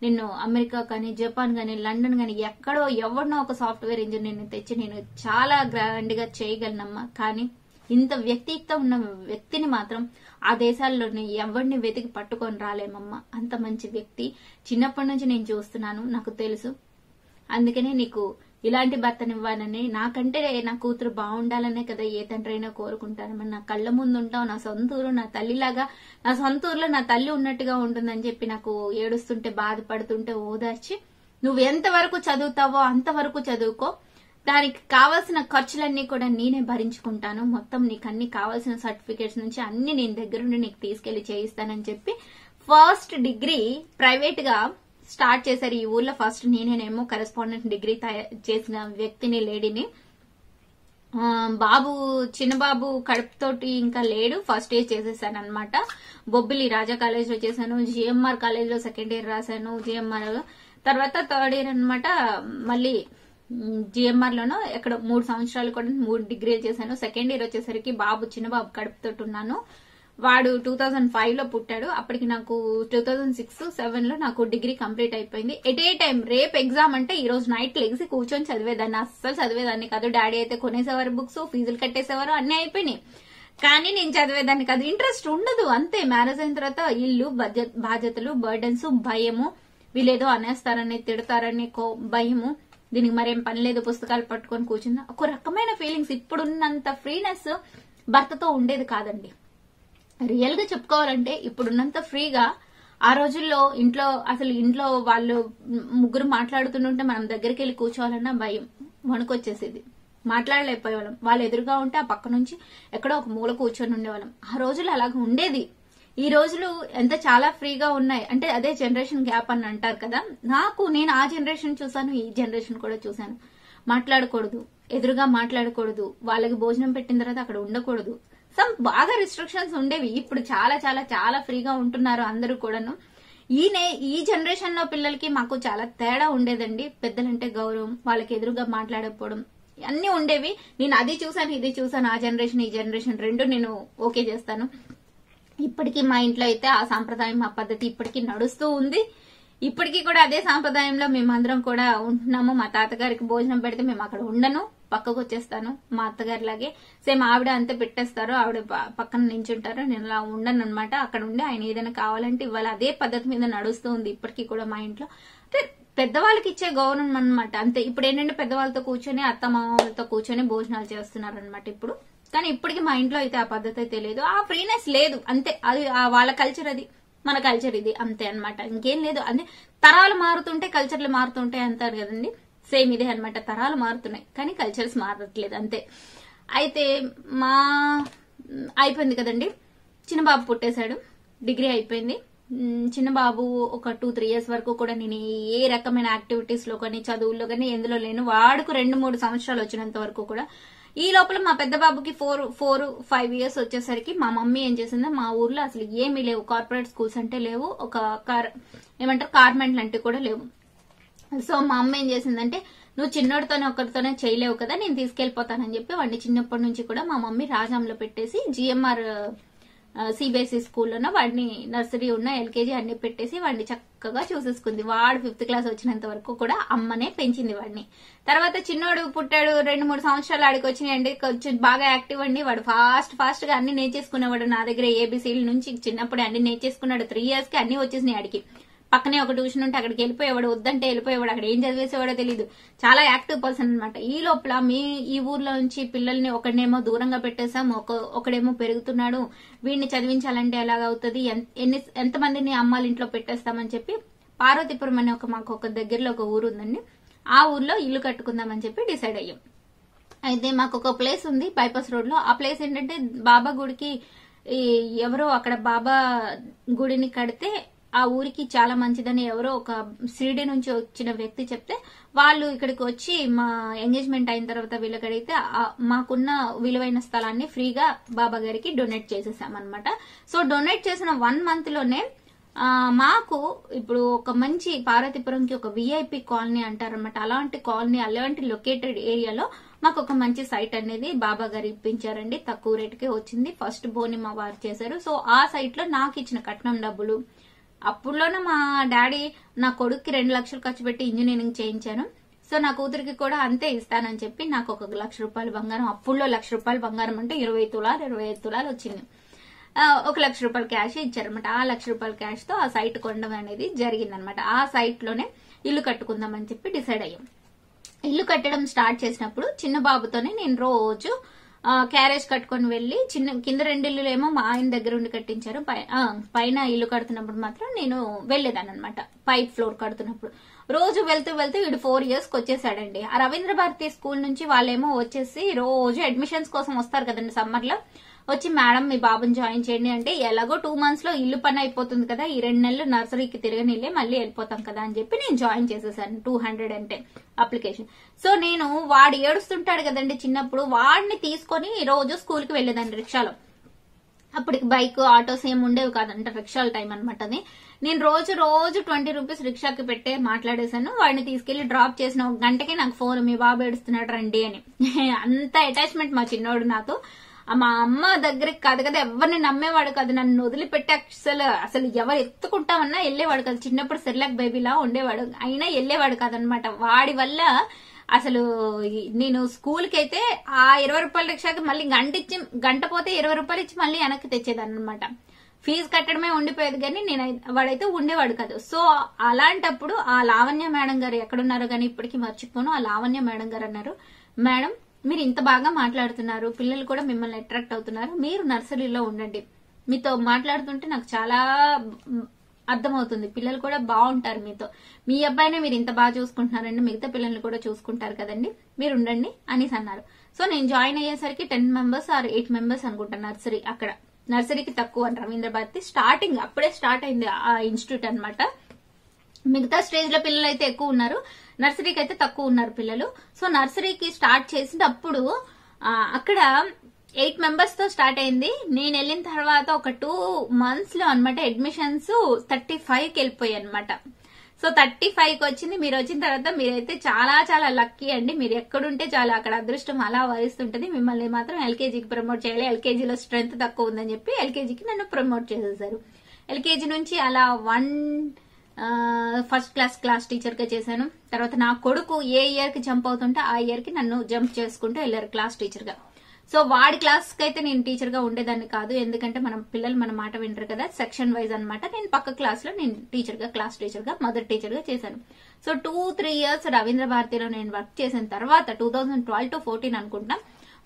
నిన్ను అమెరికా కానీ, జపాన్ కానీ, లండన్ కానీ ఎక్కడో ఎవరినో ఒక సాఫ్ట్వేర్ ఇంజనీర్ని తెచ్చి నేను చాలా గ్రాండ్ గా చేయగలనమ్మా. కానీ ఇంత వ్యక్తిత్వం ఉన్న వ్యక్తిని మాత్రం ఆ దేశాల్లోనే ఎవరిని వెతికి పట్టుకొని రాలేమమ్మా. అంత మంచి వ్యక్తి చిన్నప్పటి నుంచి నేను చూస్తున్నాను, నాకు తెలుసు. అందుకనే నీకు ఇలాంటి భర్తనివ్వాలని, నాకంటే నా కూతురు బాగుండాలనే కదా ఏ తండ్రి అయినా కోరుకుంటాను. మరి నా కళ్ళ ముందు ఉంటావు, నా సొంత ఊరు నా తల్లిలాగా, నా సొంత ఊర్లో నా తల్లి ఉన్నట్టుగా ఉంటుందని చెప్పి నాకు ఏడుస్తుంటే బాధపడుతుంటే ఓదార్చి, నువ్వు ఎంతవరకు చదువుతావో అంతవరకు చదువుకో, దానికి కావాల్సిన ఖర్చులన్నీ కూడా నేనే భరించుకుంటాను, మొత్తం నీకు అన్ని కావాల్సిన సర్టిఫికేట్స్ నుంచి అన్ని నేను దగ్గరుండి నీకు తీసుకెళ్లి చేయిస్తానని చెప్పి ఫస్ట్ డిగ్రీ ప్రైవేట్ గా స్టార్ట్ చేశారు ఈ ఊర్లో. ఫస్ట్ నేనేమో కరెస్పాండెంట్ డిగ్రీ చేసిన వ్యక్తిని, లేడీని. బాబు చిన్న బాబు కడుపుతోటి ఇంకా లేడు, ఫస్ట్ ఇయర్ చేసేసాను అనమాట. బొబ్బిలి రాజా కాలేజ్ లో చేశాను, జిఎంఆర్ కాలేజ్ లో సెకండ్ ఇయర్ రాశాను, జిఎంఆర్ తర్వాత థర్డ్ ఇయర్ అనమాట. మళ్ళీ జిఎంఆర్ లోనో ఎక్కడ 3 సంవత్సరాలు కూడా 3 డిగ్రీలు చేశాను. సెకండ్ ఇయర్ వచ్చేసరికి చిన్న బాబు కడుపుతోటి ఉన్నాను. వాడు 2005 లో పుట్టాడు. అప్పటికి నాకు 2006-07 లో నాకు డిగ్రీ కంప్లీట్ అయిపోయింది. ఎట్ ఏ టైం రేపు ఎగ్జామ్ అంటే ఈ రోజు నైట్ లెగిసి కూర్చొని చదివేదాన్ని, అస్సలు చదివేదాన్ని కాదు. డాడీ అయితే కొనేసేవారు బుక్స్, ఫీజులు కట్టేసేవారు, అన్ని అయిపోయినాయి. కానీ నేను చదివేదాన్ని కాదు, ఇంట్రెస్ట్ ఉండదు అంతే. మ్యారేజ్ అయిన తర్వాత ఇల్లు, బాధ్యతలు, బర్డెన్స్, భయము, వీళ్ళేదో అనేస్తారని తిడతారని భయము, దీనికి మరేం పని లేదు, పుస్తకాలు పట్టుకొని కూర్చున్నా, ఒక రకమైన ఫీలింగ్స్. ఇప్పుడున్నంత ఫ్రీనెస్ భర్తతో ఉండేది కాదండి. రియల్ గా చెప్పుకోవాలంటే ఇప్పుడున్నంత ఫ్రీగా ఆ రోజుల్లో ఇంట్లో వాళ్ళు ముగ్గురు మాట్లాడుతుంటే మనం దగ్గరికి వెళ్లి కూర్చోవాలన్నా భయం, వణుకొచ్చేసేది, మాట్లాడలేకపోయేవాళ్ళం. వాళ్ళు ఎదురుగా ఉంటే ఆ పక్క నుంచి ఎక్కడో ఒక మూల కూర్చొని ఉండేవాళ్ళం. ఆ రోజులు అలాగ ఉండేది. ఈ రోజులు ఎంత చాలా ఫ్రీగా ఉన్నాయి అంటే అదే జనరేషన్ గ్యాప్ అని అంటారు కదా. నేను ఆ జనరేషన్ చూసాను, ఈ జనరేషన్ కూడా చూసాను. మాట్లాడకూడదు, ఎదురుగా మాట్లాడకూడదు, వాళ్ళకి భోజనం పెట్టిన తర్వాత అక్కడ ఉండకూడదు, బాగా రిస్ట్రిక్షన్స్ ఉండేవి. ఇప్పుడు చాలా చాలా చాలా ఫ్రీగా ఉంటున్నారు అందరూ కూడాను. ఈ జనరేషన్ లో పిల్లలకి మాకు చాలా తేడా ఉండేదండి. పెద్దలంటే గౌరవం, వాళ్ళకి ఎదురుగా మాట్లాడకపోవడం అన్ని ఉండేవి. నేను అది చూసాను, ఇది చూసాను. ఆ జనరేషన్ ఈ జనరేషన్ రెండు నేను ఓకే చేస్తాను. ఇప్పటికీ మా ఇంట్లో అయితే ఆ సాంప్రదాయం, ఆ పద్ధతి ఇప్పటికీ నడుస్తూ ఉంది. ఇప్పటికీ కూడా అదే సాంప్రదాయంలో మేమందరం కూడా ఉంటున్నాము. మా తాతగారికి భోజనం పెడితే మేము అక్కడ ఉండను, పక్కకు వచ్చేస్తాను. మా అత్తగారి లాగే సేమ్ ఆవిడ అంతే పెట్టేస్తారు, ఆవిడ పక్కన నించుంటారు, నేను అలా ఉండను అనమాట. అక్కడ ఉండి ఆయన ఏదైనా కావాలంటే ఇవాళ అదే పద్ధతి మీద నడుస్తూ ఉంది ఇప్పటికీ కూడా మా ఇంట్లో. అంటే పెద్దవాళ్ళకి ఇచ్చే గౌరవం అనమాట అంతే. ఇప్పుడు ఏంటంటే పెద్దవాళ్ళతో కూర్చొని, అత్త మామలతో కూర్చొని భోజనాలు చేస్తున్నారు అనమాట ఇప్పుడు. కానీ ఇప్పటికి మా ఇంట్లో అయితే ఆ పద్ధతి అయితే లేదు, ఆ ఫ్రీనెస్ లేదు అంతే. అది వాళ్ళ కల్చర్, అది మన కల్చర్ ఇది అంతే అనమాట, ఇంకేం లేదు. అంటే తరాలు మారుతుంటే కల్చర్లు మారుతుంటాయి అంటారు కదండి, సేమ్ ఇదే అనమాట. తరాలు మారుతున్నాయి కానీ కల్చర్స్ మారట్లేదు అంతే. అయితే అయిపోయింది కదండి, చిన్నబాబు పుట్టేశాడు, డిగ్రీ అయిపోయింది. చిన్నబాబు ఒక 2-3 ఇయర్స్ వరకు కూడా నేను ఏ రకమైన యాక్టివిటీస్ లో కానీ చదువుల్లో కానీ ఎందులో లేను. వాడుకు 2-3 సంవత్సరాలు వచ్చినంత వరకు కూడా. ఈ లోపల మా పెద్ద బాబుకి 4-5 ఇయర్స్ వచ్చేసరికి మా మమ్మీ ఏం చేసిందో, మా ఊర్లో అసలు ఏమీ లేవు, కార్పొరేట్ స్కూల్స్ అంటే లేవు, ఒక కార్మెంట్ లాంటివి కూడా లేవు. సో మా అమ్మ ఏం చేసిందంటే, నువ్వు చిన్నోడితోనే ఒకరితోనే చేయలేవు కదా, నేను తీసుకెళ్లిపోతానని చెప్పి వాడిని చిన్నప్పటి నుంచి కూడా మా మమ్మీ రాజాంలో పెట్టేసి జిఎంఆర్ సిబిఎస్ఈ స్కూల్లోనో వాడిని నర్సరీ ఉన్న ఎల్కేజీ అన్ని పెట్టేసి వాడిని చక్కగా చూసేసుకుంది. వాడు 5th క్లాస్ వచ్చినంత వరకు కూడా అమ్మనే పెంచింది వాడిని. తర్వాత చిన్నోడు పుట్టాడు, 2-3 సంవత్సరాలు ఆడికి వచ్చినాయండి, కొంచెం బాగా యాక్టివ్ అండి. వాడు ఫాస్ట్ గా అన్ని నేర్చేసుకునేవాడు. నా దగ్గర ఏబీసీల నుంచి చిన్నప్పుడే అన్ని నేర్చేసుకున్నాడు. 3 ఇయర్స్ కి అన్ని వచ్చేసినాయి ఆడికి. పక్కనే ఒక ట్యూషన్ ఉంటే అక్కడికి వెళ్ళిపోయేవాడు, వద్దంటే వెళ్ళిపోయేవాడు, అక్కడ ఏం చదివేసేవాడో తెలియదు. చాలా యాక్టివ్ పర్సన్ అనమాట. ఈ లోపల ఈ ఊర్లో నుంచి పిల్లల్ని ఒకడేమో దూరంగా పెట్టేశాం, ఒకడేమో పెరుగుతున్నాడు, వీడిని చదివించాలంటే ఎలాగవుతుంది, ఎంతమందిని అమ్మాళ్ళ ఇంట్లో పెట్టేస్తామని చెప్పి పార్వతీపురం అనే మాకు ఒక దగ్గరలో ఒక ఊరు ఉందండి, ఆ ఊర్లో ఇల్లు కట్టుకుందామని చెప్పి డిసైడ్ అయ్యాం. అయితే మాకు ఒక ప్లేస్ ఉంది బైపాస్ రోడ్ లో. ఆ ప్లేస్ ఏంటంటే బాబా గుడికి ఎవరో అక్కడ బాబా గుడిని కడితే ఆ ఊరికి చాలా మంచిదని ఎవరో ఒక షిరిడి నుంచి వచ్చిన వ్యక్తి చెప్తే వాళ్ళు ఇక్కడికి వచ్చి మా ఎంగేజ్మెంట్ అయిన తర్వాత వీళ్ళకి అడిగితే మాకున్న విలువైన స్థలాన్ని ఫ్రీగా బాబా గారికి డొనేట్ చేసేసామన్నమాట. సో డొనేట్ చేసిన 1 month లోనే మాకు ఇప్పుడు ఒక మంచి పార్వతీపురంకి ఒక విఐపి కాలనీ అంటారన్నమాట. అలాంటి కాలనీ, అలాంటి లొకేటెడ్ ఏరియాలో మాకు ఒక మంచి సైట్ అనేది బాబా గారు ఇప్పించారండి. తక్కువ రేటుకే వచ్చింది. ఫస్ట్ బోని మా వారు చేశారు. సో ఆ సైట్ లో నాకు ఇచ్చిన కట్నం డబ్బులు, అప్పుడులోనే మా డాడీ నా కొడుక్కి 2 లక్షలు ఖర్చు పెట్టి ఇంజనీరింగ్ చేయించాను. సో నా కూతురికి కూడా అంతే ఇస్తానని చెప్పి నాకు ఒక 1 లక్ష రూపాయలు బంగారం, అప్పుడులో 1 లక్ష రూపాయలు బంగారం అంటే 25 తులాలు వచ్చింది. 1 లక్ష రూపాయలు క్యాష్ ఇచ్చారనమాట. ఆ 1 లక్ష రూపాయల క్యాష్ తో ఆ సైట్ కొనడం అనేది జరిగిందనమాట. ఆ సైట్ లోనే ఇల్లు కట్టుకుందామని చెప్పి డిసైడ్ అయ్యాం. ఇల్లు కట్టడం స్టార్ట్ చేసినప్పుడు చిన్న బాబుతోనే నేను రోజు క్యారేజ్ కట్టుకొని వెళ్లి కింద 2 ఇల్లులేమో మా ఆయన దగ్గర ఉండి కట్టించారు, పైన ఇల్లు కడుతున్నప్పుడు మాత్రం నేను వెళ్లేదాన్ని అనమాట. పైప్ ఫ్లోర్ కడుతున్నప్పుడు రోజు వెళ్తూ వీడు 4 years కి వచ్చేసాడండి. ఆ రవీంద్ర భారతి స్కూల్ నుంచి వాళ్ళేమో వచ్చేసి రోజు అడ్మిషన్స్ కోసం వస్తారు కదండి సమ్మర్ లో, వచ్చి మేడం మీ బాబుని జాయిన్ చేయండి అంటే, ఎలాగో 2 months లో ఇల్లు పని అయిపోతుంది కదా, ఈ 2 నెలలు నర్సరీకి తిరగనిలే మళ్ళీ వెళ్ళిపోతాం కదా అని చెప్పి నేను జాయిన్ చేసేసాను. 210 అప్లికేషన్. సో నేను వాడు ఏడుస్తుంటాడు కదండి చిన్నప్పుడు, వాడిని తీసుకొని రోజు స్కూల్ కి వెళ్లేదాన్ని రిక్షాలో. అప్పటికి బైక్ ఆటోస్ ఏమి ఉండేవి కాదంట, రిక్షాల టైం అనమాట అది. నేను రోజు 20 రూపీస్ రిక్షాకి పెట్టే మాట్లాడేశాను. వాడిని తీసుకెళ్లి డ్రాప్ చేసిన 1 గంటకే నాకు ఫోన్, మీ బాబు ఏడుస్తున్నాడు రండి అని. అంత అటాచ్మెంట్ మా చిన్నోడు నాతో. మా అమ్మ దగ్గరికి కాదు కదా, ఎవరిని నమ్మేవాడు కాదు, నన్ను వదిలిపెట్టి అసలు ఎవరు ఎత్తుకుంటామన్నా వెళ్ళేవాడు కాదు. చిన్నప్పుడు సెర్లాక్ బేబీలా ఉండేవాడు, అయినా వెళ్ళేవాడు కాదనమాట. వాడి వల్ల అసలు నేను స్కూల్ కి అయితే ఆ 20 రూపాయల రిక్షాకి మళ్ళీ గంట పోతే 20 రూపాయలు ఇచ్చి మళ్ళీ వెనక్కి తెచ్చేదాన్ని అనమాట. ఫీజు కట్టడమే ఉండిపోయేది కానీ వాడైతే ఉండేవాడు కాదు. సో అలాంటప్పుడు ఆ లావణ్య మేడం గారు ఎక్కడున్నారో కానీ ఇప్పటికీ మర్చిపోను. ఆ లావణ్య మేడం గారు అన్నారు, మేడం మీరు ఇంత బాగా మాట్లాడుతున్నారు, పిల్లలు కూడా మిమ్మల్ని అట్రాక్ట్ అవుతున్నారు, మీరు నర్సరీలో ఉండండి, మీతో మాట్లాడుతుంటే నాకు చాలా అర్థమవుతుంది, పిల్లలు కూడా బాగుంటారు మీతో, మీ అబ్బాయినే మీరు ఇంత బాగా చూసుకుంటున్నారండి, మిగతా పిల్లల్ని కూడా చూసుకుంటారు కదండి, మీరు ఉండండి అనేసి అన్నారు. సో నేను జాయిన్ అయ్యేసరికి 10 members ఆర్ 8 members అనుకుంటా నర్సరీ. అక్కడ నర్సరీకి తక్కువ అని రవీంద్ర భారతి స్టార్టింగ్ అప్పుడే స్టార్ట్ అయింది ఆ ఇన్స్టిట్యూట్ అనమాట. మిగతా స్టేజ్ లో పిల్లలు అయితే ఎక్కువ ఉన్నారు, నర్సరీకి అయితే తక్కువ ఉన్నారు పిల్లలు. సో నర్సరీకి స్టార్ట్ చేసినప్పుడు అక్కడ 8 members తో స్టార్ట్ అయింది. నేను వెళ్ళిన తర్వాత ఒక 2 months లో అనమాట అడ్మిషన్స్ 35కి వెళ్ళిపోయాయి అనమాట. సో 35కి వచ్చింది. మీరు వచ్చిన తర్వాత మీరైతే చాలా చాలా లక్కీ అండి. మీరు ఎక్కడుంటే చాలా అక్కడ అదృష్టం అలా వరిస్తుంటది. మిమ్మల్ని మాత్రం ఎల్కేజీకి ప్రమోట్ చేయాలి, ఎల్కేజీలో స్ట్రెంత్ తక్కువ ఉందని చెప్పి ఎల్కేజీకి నన్ను ప్రమోట్ చేసేసారు. ఎల్కేజీ నుంచి అలా ఫస్ట్ క్లాస్ టీచర్ గా చేశాను. తర్వాత నా కొడుకు ఏ ఇయర్ కి జంప్ అవుతుంటే ఆ ఇయర్ కి నన్ను జంప్ చేసుకుంటూ వెళ్లారు క్లాస్ టీచర్ గా. సో వాడి క్లాస్ కి అయితే నేను టీచర్ గా ఉండేదాన్ని కాదు, ఎందుకంటే పిల్లలు మన మాట వింటారు కదా, సెక్షన్ వైజ్ అనమాట. నేను పక్క క్లాస్ లో నేను క్లాస్ టీచర్ గా మదర్ టీచర్ గా చేశాను. సో 2-3 years రవీంద్ర భారతిలో నేను వర్క్ చేసిన తర్వాత 2012 to 14 అనుకుంటా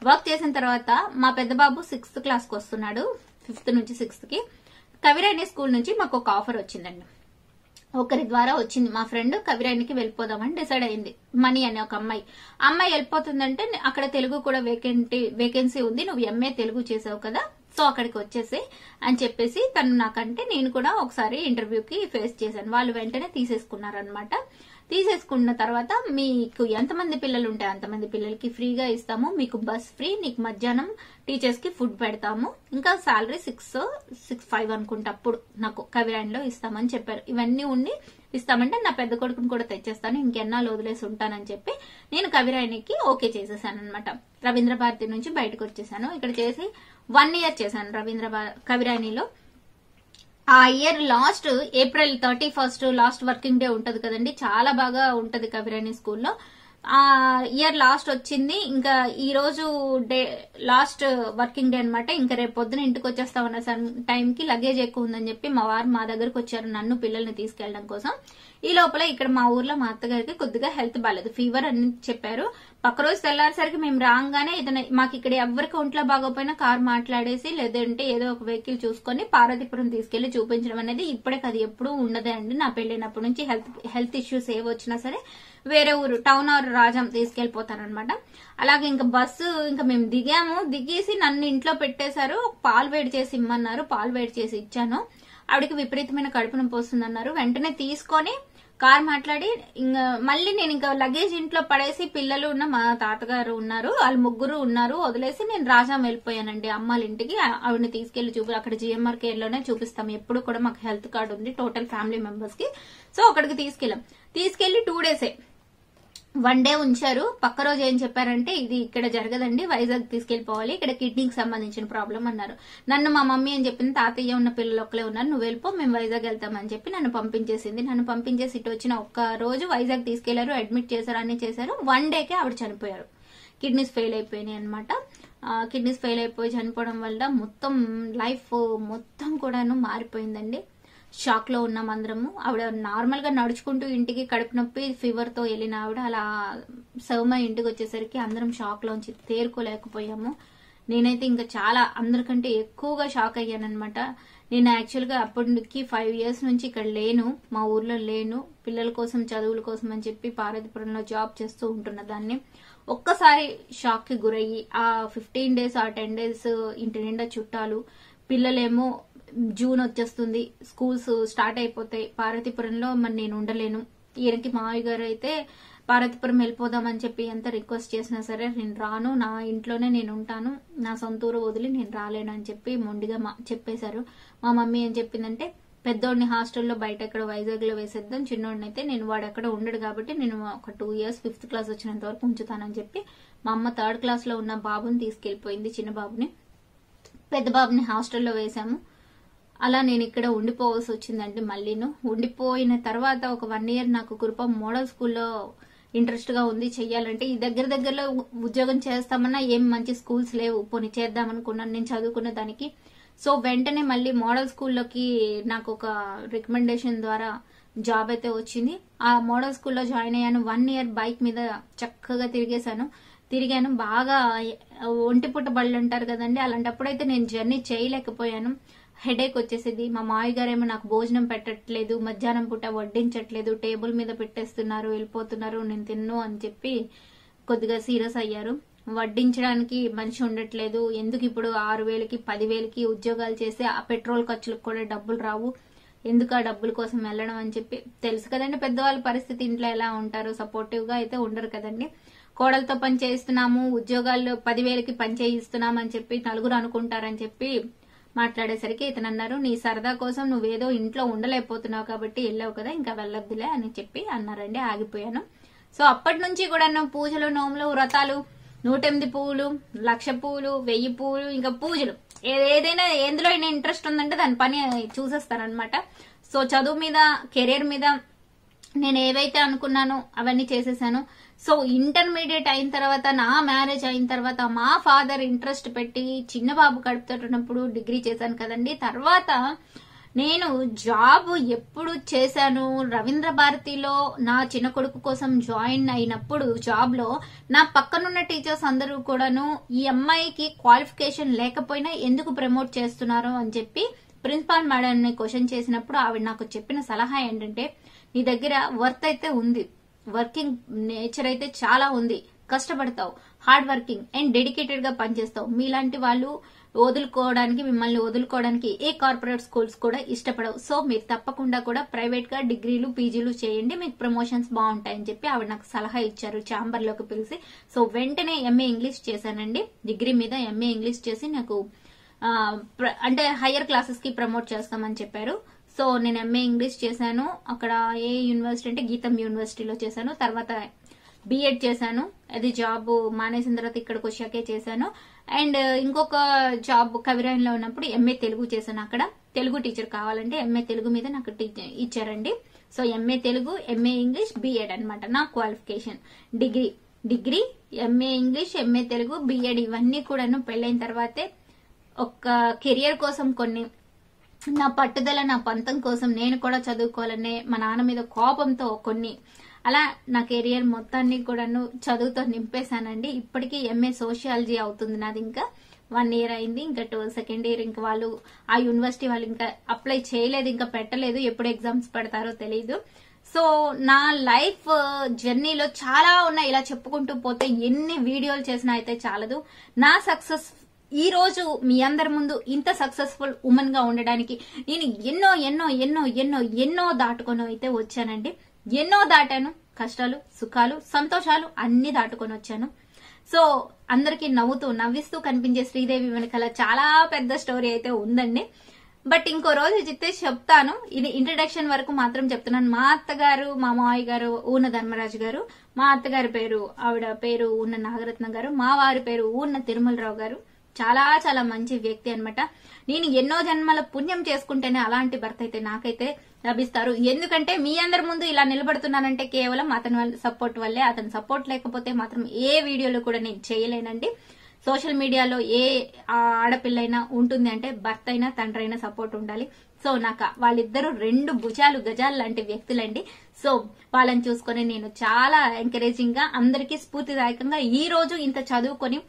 వర్క్ చేసిన తర్వాత మా పెద్ద బాబు 6th class కి వస్తున్నాడు, 5th నుంచి 6th కి. కవిరాణి స్కూల్ నుంచి మాకు ఒక ఆఫర్ వచ్చిందండి, ఒకరి ద్వారా వచ్చింది. మా ఫ్రెండ్ కవిరానికి వెళ్ళిపోదామని డిసైడ్ అయింది. మనీ అనే ఒక అమ్మాయి వెళ్ళిపోతుందంటే అక్కడ తెలుగు కూడా వేకెన్సీ ఉంది, నువ్వు ఎంఏ తెలుగు చేసావు కదా, సో అక్కడికి వచ్చేసి అని చెప్పేసి తను నాకంటే, నేను కూడా ఒకసారి ఇంటర్వ్యూకి ఫేస్ చేశాను. వాళ్ళు వెంటనే తీసేసుకున్నారనమాట. తీసేసుకున్న తర్వాత మీకు ఎంతమంది పిల్లలు ఉంటే అంతమంది పిల్లలకి ఫ్రీగా ఇస్తాము, మీకు బస్ ఫ్రీ, నీకు మధ్యాహ్నం టీచర్స్ కి ఫుడ్ పెడతాము, ఇంకా శాలరీ 6-5 అనుకుంటా అప్పుడు నాకు కవిరాణిలో ఇస్తామని చెప్పారు. ఇవన్నీ ఉండి ఇస్తామంటే నా పెద్ద కొడుకుని కూడా తెచ్చేస్తాను, ఇంకెన్నాళ్ళు వదిలేసి ఉంటానని చెప్పి నేను కవిరాణికి ఓకే చేసేసాను అనమాట. రవీంద్ర భారతి నుంచి బయటకు వచ్చేసాను. ఇక్కడ చేసి 1 year చేశాను కవిరాణిలో. ఆ year last April 31st last working day ఉంటది కదండి, చాలా బాగా ఉంటది కవిరాణి స్కూల్లో. ఆ ఇయర్ లాస్ట్ వచ్చింది. ఇంకా ఈ రోజు డే లాస్ట్ వర్కింగ్ డే అనమాట. ఇంకా రేపు పొద్దున ఇంటికి వచ్చేస్తామన్న టైంకి లగేజ్ ఎక్కువ ఉందని చెప్పి మా వారు మా దగ్గరకు వచ్చారు నన్ను పిల్లల్ని తీసుకెళ్లడం కోసం. ఈ లోపల ఇక్కడ మా ఊర్లో మా అత్తగారికి కొద్దిగా హెల్త్ బాగాలేదు, ఫీవర్ అని చెప్పారు. పక్క రోజు తెల్లారేసరికి మేము రాగానే మాకు ఇక్కడ ఎవరికి ఒంట్లో బాగోపోయినా కార్ మాట్లాడేసి లేదంటే ఏదో ఒక వెహికల్ చూసుకొని పార్వతీపురం తీసుకెళ్లి చూపించడం అనేది ఇప్పటికి అది ఎప్పుడూ ఉండదే అండి. నా పెళ్లినప్పటి నుంచి హెల్త్ ఇష్యూస్ ఏ వచ్చినా సరే వేరే ఊరు టౌన్ ఆర్ రాజం తీసుకెళ్లిపోతారనమాట. అలాగే ఇంకా బస్సు ఇంకా మేము దిగేసి నన్ను ఇంట్లో పెట్టేశారు. పాలు వేడి చేసి ఇమ్మన్నారు, పాలు వేడి చేసి ఇచ్చాను. ఆవిడకి విపరీతమైన కడుపు నొప్పి వస్తుందన్నారు. వెంటనే తీసుకొని కార్ మాట్లాడి మళ్ళీ నేను ఇంకా లగేజ్ ఇంట్లో పడేసి పిల్లలు ఉన్న మా తాతగారు ఉన్నారు, వాళ్ళు 3 ఉన్నారు, వదిలేసి నేను రాజాం వెళ్ళిపోయానండి అమ్మాళ్ళ ఇంటికి. ఆవిడని తీసుకెళ్లి అక్కడ జిఎంఆర్ కేర్ లోనే చూపిస్తాం, ఎప్పుడు కూడా మాకు హెల్త్ కార్డు ఉంది టోటల్ ఫ్యామిలీ మెంబర్స్ కి. సో అక్కడికి తీసుకెళ్లి 2 days 1 day ఉంచారు. పక్క రోజు ఏం చెప్పారంటే ఇది ఇక్కడ జరగదండి, వైజాగ్ తీసుకెళ్లిపోవాలి, ఇక్కడ కిడ్నీకి సంబంధించిన ప్రాబ్లం అన్నారు. నన్ను మా మమ్మీ అని చెప్పింది, తాతయ్య ఉన్న పిల్లలు ఒక్కలే ఉన్నారు, నువ్వు వెళ్ళిపో మేము వైజాగ్ వెళ్తామని చెప్పి నన్ను పంపించేసింది. నన్ను పంపించేసి ఇటు వచ్చిన ఒక్క రోజు వైజాగ్ తీసుకెళ్లారు, అడ్మిట్ చేశారు, అన్ని చేశారు. 1 dayకే ఆవిడ చనిపోయారు. కిడ్నీస్ ఫెయిల్ అయిపోయినాయి అనమాట. కిడ్నీస్ ఫెయిల్ అయిపోయి చనిపోవడం వల్ల మొత్తం లైఫ్ మొత్తం కూడాను మారిపోయిందండి. షాక్ లో ఉన్నాం అందరము. ఆవిడ నార్మల్ గా నడుచుకుంటూ ఇంటికి కడుపు నొప్పి ఫీవర్ తో వెళ్ళిన ఆవిడ అలా సౌమ్య ఇంటికి వచ్చేసరికి అందరం షాక్ లోంచి తేరుకోలేకపోయాము. నేనైతే ఇంకా చాలా అందరికంటే ఎక్కువగా షాక్ అయ్యానమాట. నేను యాక్చువల్ గా అప్పటికి 5 years నుంచి ఇక్కడ లేను, మా ఊర్లో లేను. పిల్లల కోసం చదువుల కోసం అని చెప్పి పార్వతీపురంలో జాబ్ చేస్తూ ఉంటున్న దాన్ని. ఒక్కసారి షాక్ కి గురయ్యి ఆ 15 days ఆ 10 days ఇంటి నిండా చుట్టాలు, పిల్లలేమో జూన్ వచ్చేస్తుంది, స్కూల్స్ స్టార్ట్ అయిపోతాయి పార్వతీపురంలో, మరి నేను ఉండలేను. ఈయనకి మావయ్య గారు అయితే పార్వతీపురం వెళ్ళిపోదామని చెప్పి ఎంత రిక్వెస్ట్ చేసినా సరే నేను రాను, నా ఇంట్లోనే నేను ఉంటాను, నా సొంత ఊరు వదిలి నేను రాలేను అని చెప్పి మొండిగా చెప్పేశారు. మా మమ్మీ ఏం చెప్పిందంటే పెద్దోడిని హాస్టల్లో బయట ఎక్కడ వైజాగ్ లో వేసేద్దాం, చిన్నోడిని అయితే నేను వాడు ఎక్కడ ఉండడు కాబట్టి నేను ఒక 2 years 5th class వచ్చినంత వరకు ఉంచుతానని చెప్పి మా అమ్మ 3rd class లో ఉన్న బాబుని తీసుకెళ్లిపోయింది, చిన్న బాబుని. పెద్ద బాబుని హాస్టల్లో వేశాము. అలా నేను ఇక్కడ ఉండిపోవాల్సి వచ్చిందండి. మళ్ళీను ఉండిపోయిన తర్వాత ఒక 1 year నాకు కురుపాం మోడల్ స్కూల్లో ఇంట్రెస్ట్ గా ఉంది చెయ్యాలంటే. ఈ దగ్గరలో ఉద్యోగం చేస్తామన్నా ఏం మంచి స్కూల్స్ లేవు, పోనీ చేద్దామనుకున్నాను నేను చదువుకున్న దానికి. సో వెంటనే మళ్ళీ మోడల్ స్కూల్లోకి నాకు ఒక రికమెండేషన్ ద్వారా జాబ్ అయితే వచ్చింది. ఆ మోడల్ స్కూల్లో జాయిన్ అయ్యాను. 1 year బైక్ మీద చక్కగా తిరిగాను. బాగా ఒంటిపుట్ట బళ్ళు అంటారు కదండి, అలాంటప్పుడైతే నేను జర్నీ చేయలేకపోయాను. హెడేక్ వచ్చేసేది. మా మావయ్య గారేమో నాకు భోజనం పెట్టట్లేదు, మధ్యాహ్నం పూట వడ్డించట్లేదు, టేబుల్ మీద పెట్టేస్తున్నారు, వెళ్ళిపోతున్నారు, నేను తిన్ను అని చెప్పి కొద్దిగా సీరియస్ అయ్యారు. వడ్డించడానికి మనిషి ఉండట్లేదు, ఎందుకు ఇప్పుడు 6,000కి 10,000కి ఉద్యోగాలు చేసి ఆ పెట్రోల్ ఖర్చులకు కూడా డబ్బులు రావు, ఎందుకు ఆ డబ్బుల కోసం వెళ్ళడం అని చెప్పి. తెలుసు కదండి పెద్దవాళ్ళ పరిస్థితి, ఇంట్లో ఎలా ఉంటారు, సపోర్టివ్ గా అయితే ఉండరు కదండి. కోడలతో పని చేయిస్తున్నాము, ఉద్యోగాలు 10,000కి పని చేయిస్తున్నాం అని చెప్పి నలుగురు అనుకుంటారని చెప్పి మాట్లాడేసరికి ఇతను అన్నారు, నీ సరదా కోసం నువ్వేదో ఇంట్లో ఉండలేకపోతున్నావు కాబట్టి వెళ్ళావు కదా, ఇంకా వెళ్ళొద్దులే అని చెప్పి అన్నారండి. ఆగిపోయాను. సో అప్పటి నుంచి కూడా పూజలు, నోములు, వ్రతాలు, 108 పువ్వులు, 1,00,000 పువ్వులు, 1000 పువ్వులు, ఇంకా పూజలు, ఏదైనా ఎందులో అయినా ఇంట్రెస్ట్ ఉందంటే దాని పని చూసేస్తానన్నమాట. సో చదువు మీద, కెరీర్ మీద నేను ఏవైతే అనుకున్నానో అవన్నీ చేసేసాను. సో ఇంటర్మీడియట్ అయిన తర్వాత, నా మ్యారేజ్ అయిన తర్వాత మా ఫాదర్ ఇంట్రెస్ట్ పెట్టి చిన్న బాబు కడుపుతున్నప్పుడు డిగ్రీ చేశాను కదండి. తర్వాత నేను జాబ్ ఎప్పుడు చేశాను, రవీంద్ర భారతిలో నా చిన్న కొడుకు కోసం జాయిన్ అయినప్పుడు జాబ్ లో నా పక్కనున్న టీచర్స్ అందరూ కూడాను ఈ అమ్మాయికి క్వాలిఫికేషన్ లేకపోయినా ఎందుకు ప్రమోట్ చేస్తున్నారు అని చెప్పి ప్రిన్సిపాల్ మేడం ని క్వశ్చన్ చేసినప్పుడు ఆవిడ నాకు చెప్పిన సలహా ఏంటంటే, నీ దగ్గర వర్త్ అయితే ఉంది, వర్కింగ్ నేచర్ అయితే చాలా ఉంది, కష్టపడతావు, హార్డ్ వర్కింగ్ అండ్ డెడికేటెడ్ గా పనిచేస్తావు, మీలాంటి వాళ్ళు మిమ్మల్ని వదులుకోవడానికి ఏ కార్పొరేట్ స్కూల్స్ కూడా ఇష్టపడవు. సో మీరు తప్పకుండా కూడా ప్రైవేట్ గా డిగ్రీలు, పీజీలు చేయండి, మీకు ప్రమోషన్స్ బాగుంటాయని చెప్పి ఆవిడ నాకు సలహా ఇచ్చారు ఛాంబర్ లోకి పిలిచి. సో వెంటనే ఎంఏ ఇంగ్లీష్ చేశానండి. డిగ్రీ మీద ఎంఏ ఇంగ్లీష్ చేసి నాకు అంటే హయ్యర్ క్లాసెస్ కి ప్రమోట్ చేస్తామని చెప్పారు. సో నేను ఎంఏ ఇంగ్లీష్ చేశాను. అక్కడ ఏ యూనివర్సిటీ అంటే గీతం యూనివర్సిటీలో చేశాను. తర్వాత బిఎడ్ చేశాను. అది జాబ్ మానేసిన తర్వాత ఇక్కడికి వచ్చాకే చేశాను. అండ్ ఇంకొక జాబ్ కవిరాయిలో ఉన్నప్పుడు ఎంఏ తెలుగు చేశాను. అక్కడ తెలుగు టీచర్ కావాలంటే ఎంఏ తెలుగు మీద నాకు ఇచ్చారండి. So MA Telugu, MA English, BEd అన్నమాట నా qualification. Degree, MA English, MA Telugu, BEd ఇవన్నీ కూడాను పెళ్ళైన తర్వాతే ఒక కెరియర్ కోసం, కొన్ని నా పట్టుదల, నా పంతం కోసం నేను కూడా చదువుకోవాలనే మా నాన్న మీద కోపంతో కొన్ని అలా నా కెరియర్ మొత్తాన్ని కూడాను చదువుతో నింపేశానండి. ఇప్పటికీ ఎంఏ సోషియాలజీ అవుతుంది నాది. ఇంకా 1 year అయింది. ఇంకా 2nd year ఇంకా వాళ్ళు ఆ యూనివర్సిటీ వాళ్ళు ఇంకా అప్లై చేయలేదు, ఇంకా పెట్టలేదు, ఎప్పుడు ఎగ్జామ్స్ పెడతారో తెలియదు. సో నా లైఫ్ జర్నీలో చాలా ఉన్నాయి. ఇలా చెప్పుకుంటూ పోతే ఎన్ని వీడియోలు చేసినా అయితే చాలదు. నా సక్సెస్ ఈ రోజు మీ అందరి ముందు ఇంత సక్సెస్ఫుల్ ఉమెన్ గా ఉండడానికి నేను ఎన్నో ఎన్నో ఎన్నో ఎన్నో ఎన్నో దాటుకొని అయితే వచ్చానండి. ఎన్నో దాటాను. కష్టాలు, సుఖాలు, సంతోషాలు అన్ని దాటుకొని వచ్చాను. సో అందరికి నవ్విస్తూ కనిపించే శ్రీదేవి వెనకాల చాలా పెద్ద స్టోరీ అయితే ఉందండి. బట్ ఇంకో రోజు చెప్తాను. ఇది ఇంట్రడక్షన్ వరకు మాత్రం చెప్తున్నాను. మా అత్తగారు, మా మావయ్య గారు ఊన ధర్మరాజు గారు, మా అత్తగారి పేరు, ఆవిడ పేరు ఊన నాగరత్న గారు, మా వారి పేరు ఊన తిరుమలరావు గారు. చాలా చాలా మంచి వ్యక్తి అన్నమాట. నేను ఎన్నో జన్మల పుణ్యం చేసుకుంటేనే అలాంటి భర్త అయితే నాకైతే లభిస్తారు. ఎందుకంటే మీ అందరి ముందు ఇలా నిలబడుతున్నానంటే కేవలం అతని సపోర్ట్ వల్లే. అతని సపోర్ట్ లేకపోతే మాత్రం ఏ వీడియోలో కూడా నేను చేయలేనండి. సోషల్ మీడియాలో ఏ ఆడపిల్లైనా ఉంటుంది అంటే భర్త అయినా తండ్రి అయినా సపోర్ట్ ఉండాలి. సో నాకు వాళ్ళిద్దరూ 2 భుజాలు గజాలు లాంటి వ్యక్తులండి. సో వాళ్ళని చూసుకొని నేను చాలా ఎంకరేజింగ్ గా అందరికీ స్ఫూర్తిదాయకంగా ఈ రోజు ఇంత చదువుకొని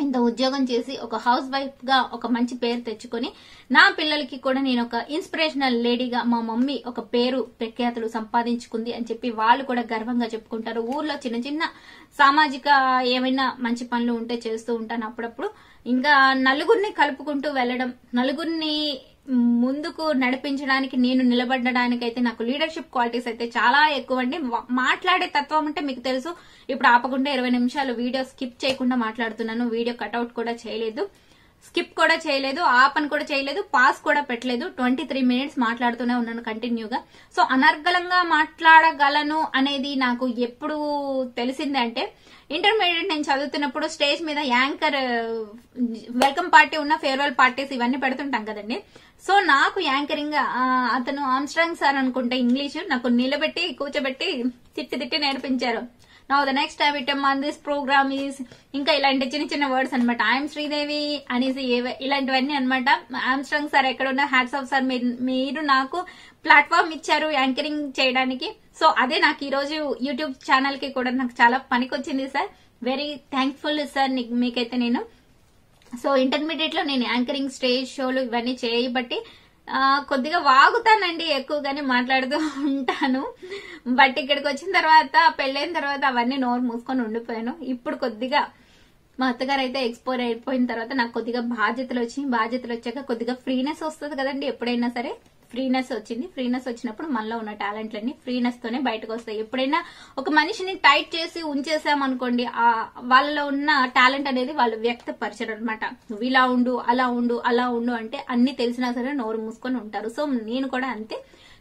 ఇంత ఉద్యోగం చేసి ఒక హౌస్ వైఫ్ గా ఒక మంచి పేరు తెచ్చుకొని నా పిల్లలకి కూడా నేను ఒక ఇన్స్పిరేషనల్ లేడీగా మా మమ్మీ ఒక పేరు ప్రఖ్యాతులు సంపాదించుకుంది అని చెప్పి వాళ్ళు కూడా గర్వంగా చెప్పుకుంటారు. ఊర్లో చిన్న చిన్న సామాజిక ఏమైనా మంచి పనులు ఉంటే చేస్తూ ఉంటాను అప్పుడప్పుడు. ఇంకా నలుగురిని కలుపుకుంటూ వెళ్ళడం, నలుగురిని ముందుకు నడిపించడానికి నేను నిలబడడానికైతే నాకు లీడర్షిప్ క్వాలిటీస్ అయితే చాలా ఎక్కువ అండి. మాట్లాడే తత్వం అంటే మీకు తెలుసు. ఇప్పుడు ఆపకుండా 20 నిమిషాలు వీడియో స్కిప్ చేయకుండా మాట్లాడుతున్నాను. వీడియో కట్అవుట్ కూడా చేయలేదు, స్కిప్ కూడా చేయలేదు, ఆపన్ కూడా చేయలేదు, పాస్ కూడా పెట్టలేదు. 23 మినిట్స్ మాట్లాడుతూనే ఉన్నాను కంటిన్యూగా. సో అనర్గళంగా మాట్లాడగలను అనేది నాకు ఎప్పుడు తెలిసిందే అంటే ఇంటర్మీడియట్ నేను చదువుతున్నప్పుడు స్టేజ్ మీద యాంకర్ వెల్కమ్ పార్టీ ఉన్న ఫేర్వెల్ పార్టీస్ ఇవన్నీ పెడుతుంటాం కదండి. సో నాకు యాంకరింగ్ అతను ఆమ్స్ట్రాంగ్ సార్ అనుకుంటే ఇంగ్లీష్ నాకు నిలబెట్టి కూర్చోబెట్టి తిట్టి నేర్పించారు. Now the next item on this program is ఇంకా ఇలాంటి చిన్న చిన్న వర్డ్స్ అనమాట. ఐఎమ్ శ్రీదేవి అనేసి ఇలాంటివన్నీ అనమాట. ఆమ్స్ట్రాంగ్ సార్ ఎక్కడున్నా హ్యాట్స్ ఆఫ్ సార్, మీరు నాకు ప్లాట్ఫామ్ ఇచ్చారు యాంకరింగ్ చేయడానికి. సో అదే నాకు ఈ రోజు యూట్యూబ్ ఛానల్ కి కూడా నాకు చాలా పనికొచ్చింది సార్. వెరీ థ్యాంక్ఫుల్ సార్ మీకైతే నేను. సో ఇంటర్మీడియట్ లో నేను యాంకరింగ్ స్టేజ్ షోలు ఇవన్నీ చేయబట్టి కొద్దిగా వాగుతానండి, ఎక్కువగానే మాట్లాడుతూ ఉంటాను. బట్ ఇక్కడికి వచ్చిన తర్వాత పెళ్ళైన తర్వాత అవన్నీ నోరు మూసుకొని ఉండిపోయాను. ఇప్పుడు కొద్దిగా మా అత్తగారు అయితే ఎక్స్పోర్ అయిపోయిన తర్వాత నాకు కొద్దిగా బాధ్యతలు వచ్చాక కొద్దిగా ఫ్రీనెస్ వస్తుంది కదండి. ఎప్పుడైనా సరే ఫ్రీనెస్ వచ్చింది. ఫ్రీనెస్ వచ్చినప్పుడు మనలో ఉన్న టాలెంట్లన్నీ ఫ్రీనెస్ తోనే బయటకు వస్తాయి. ఎప్పుడైనా ఒక మనిషిని టైట్ చేసి ఉంచేసామనుకోండి, వాళ్ళలో ఉన్న టాలెంట్ అనేది వాళ్ళు వ్యక్తపరచరు అనమాట. నువ్వు ఇలా ఉండు, అలా ఉండు అంటే అన్ని తెలిసినా సరే నోరు మూసుకొని ఉంటారు. సో నేను కూడా అంతే.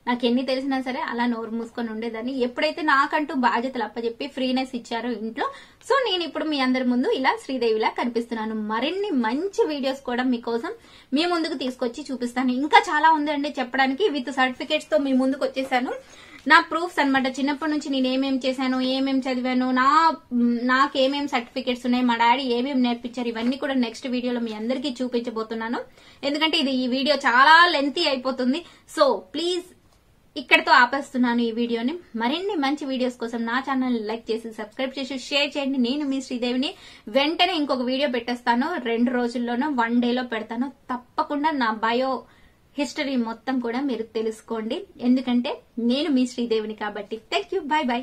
నాకు ఎన్ని తెలిసినా సరే అలా నోరు మూసుకొని ఉండేదాన్ని. ఎప్పుడైతే నాకంటూ బాధ్యతలు అప్పచెప్పి ఫ్రీనెస్ ఇచ్చారో ఇంట్లో, సో నేను ఇప్పుడు మీ అందరి ముందు ఇలా శ్రీదేవిలా కనిపిస్తున్నాను. మరిన్ని మంచి వీడియోస్ కూడా మీకోసం మీ ముందుకు తీసుకొచ్చి చూపిస్తాను. ఇంకా చాలా ఉందండి చెప్పడానికి. విత్ సర్టిఫికేట్స్ తో మీ ముందుకు వచ్చేసాను. నా ప్రూఫ్స్ అనమాట. చిన్నప్పటి నుంచి నేను ఏమేమి చేశాను, ఏమేమి చదివాను, నాకేమేమి సర్టిఫికేట్స్ ఉన్నాయి, మా డాడీ ఏమేమి నేర్పించారు, ఇవన్నీ కూడా నెక్స్ట్ వీడియోలో మీ అందరికీ చూపించబోతున్నాను. ఎందుకంటే ఈ వీడియో చాలా లెంతీ అయిపోతుంది. సో ప్లీజ్ ఇక్కడితో ఆపేస్తున్నాను ఈ వీడియోని. మరిన్ని మంచి వీడియోస్ కోసం నా ఛానల్ లైక్ చేసి సబ్స్క్రైబ్ చేసి షేర్ చేయండి. నేను మీ శ్రీదేవిని. వెంటనే ఇంకొక వీడియో పెట్టేస్తాను. 2 రోజుల్లోనో 1 డేలో పెడతాను. తప్పకుండా నా బయో హిస్టరీ మొత్తం కూడా మీరు తెలుసుకోండి. ఎందుకంటే నేను మీ శ్రీదేవిని కాబట్టి. Thank you. By by.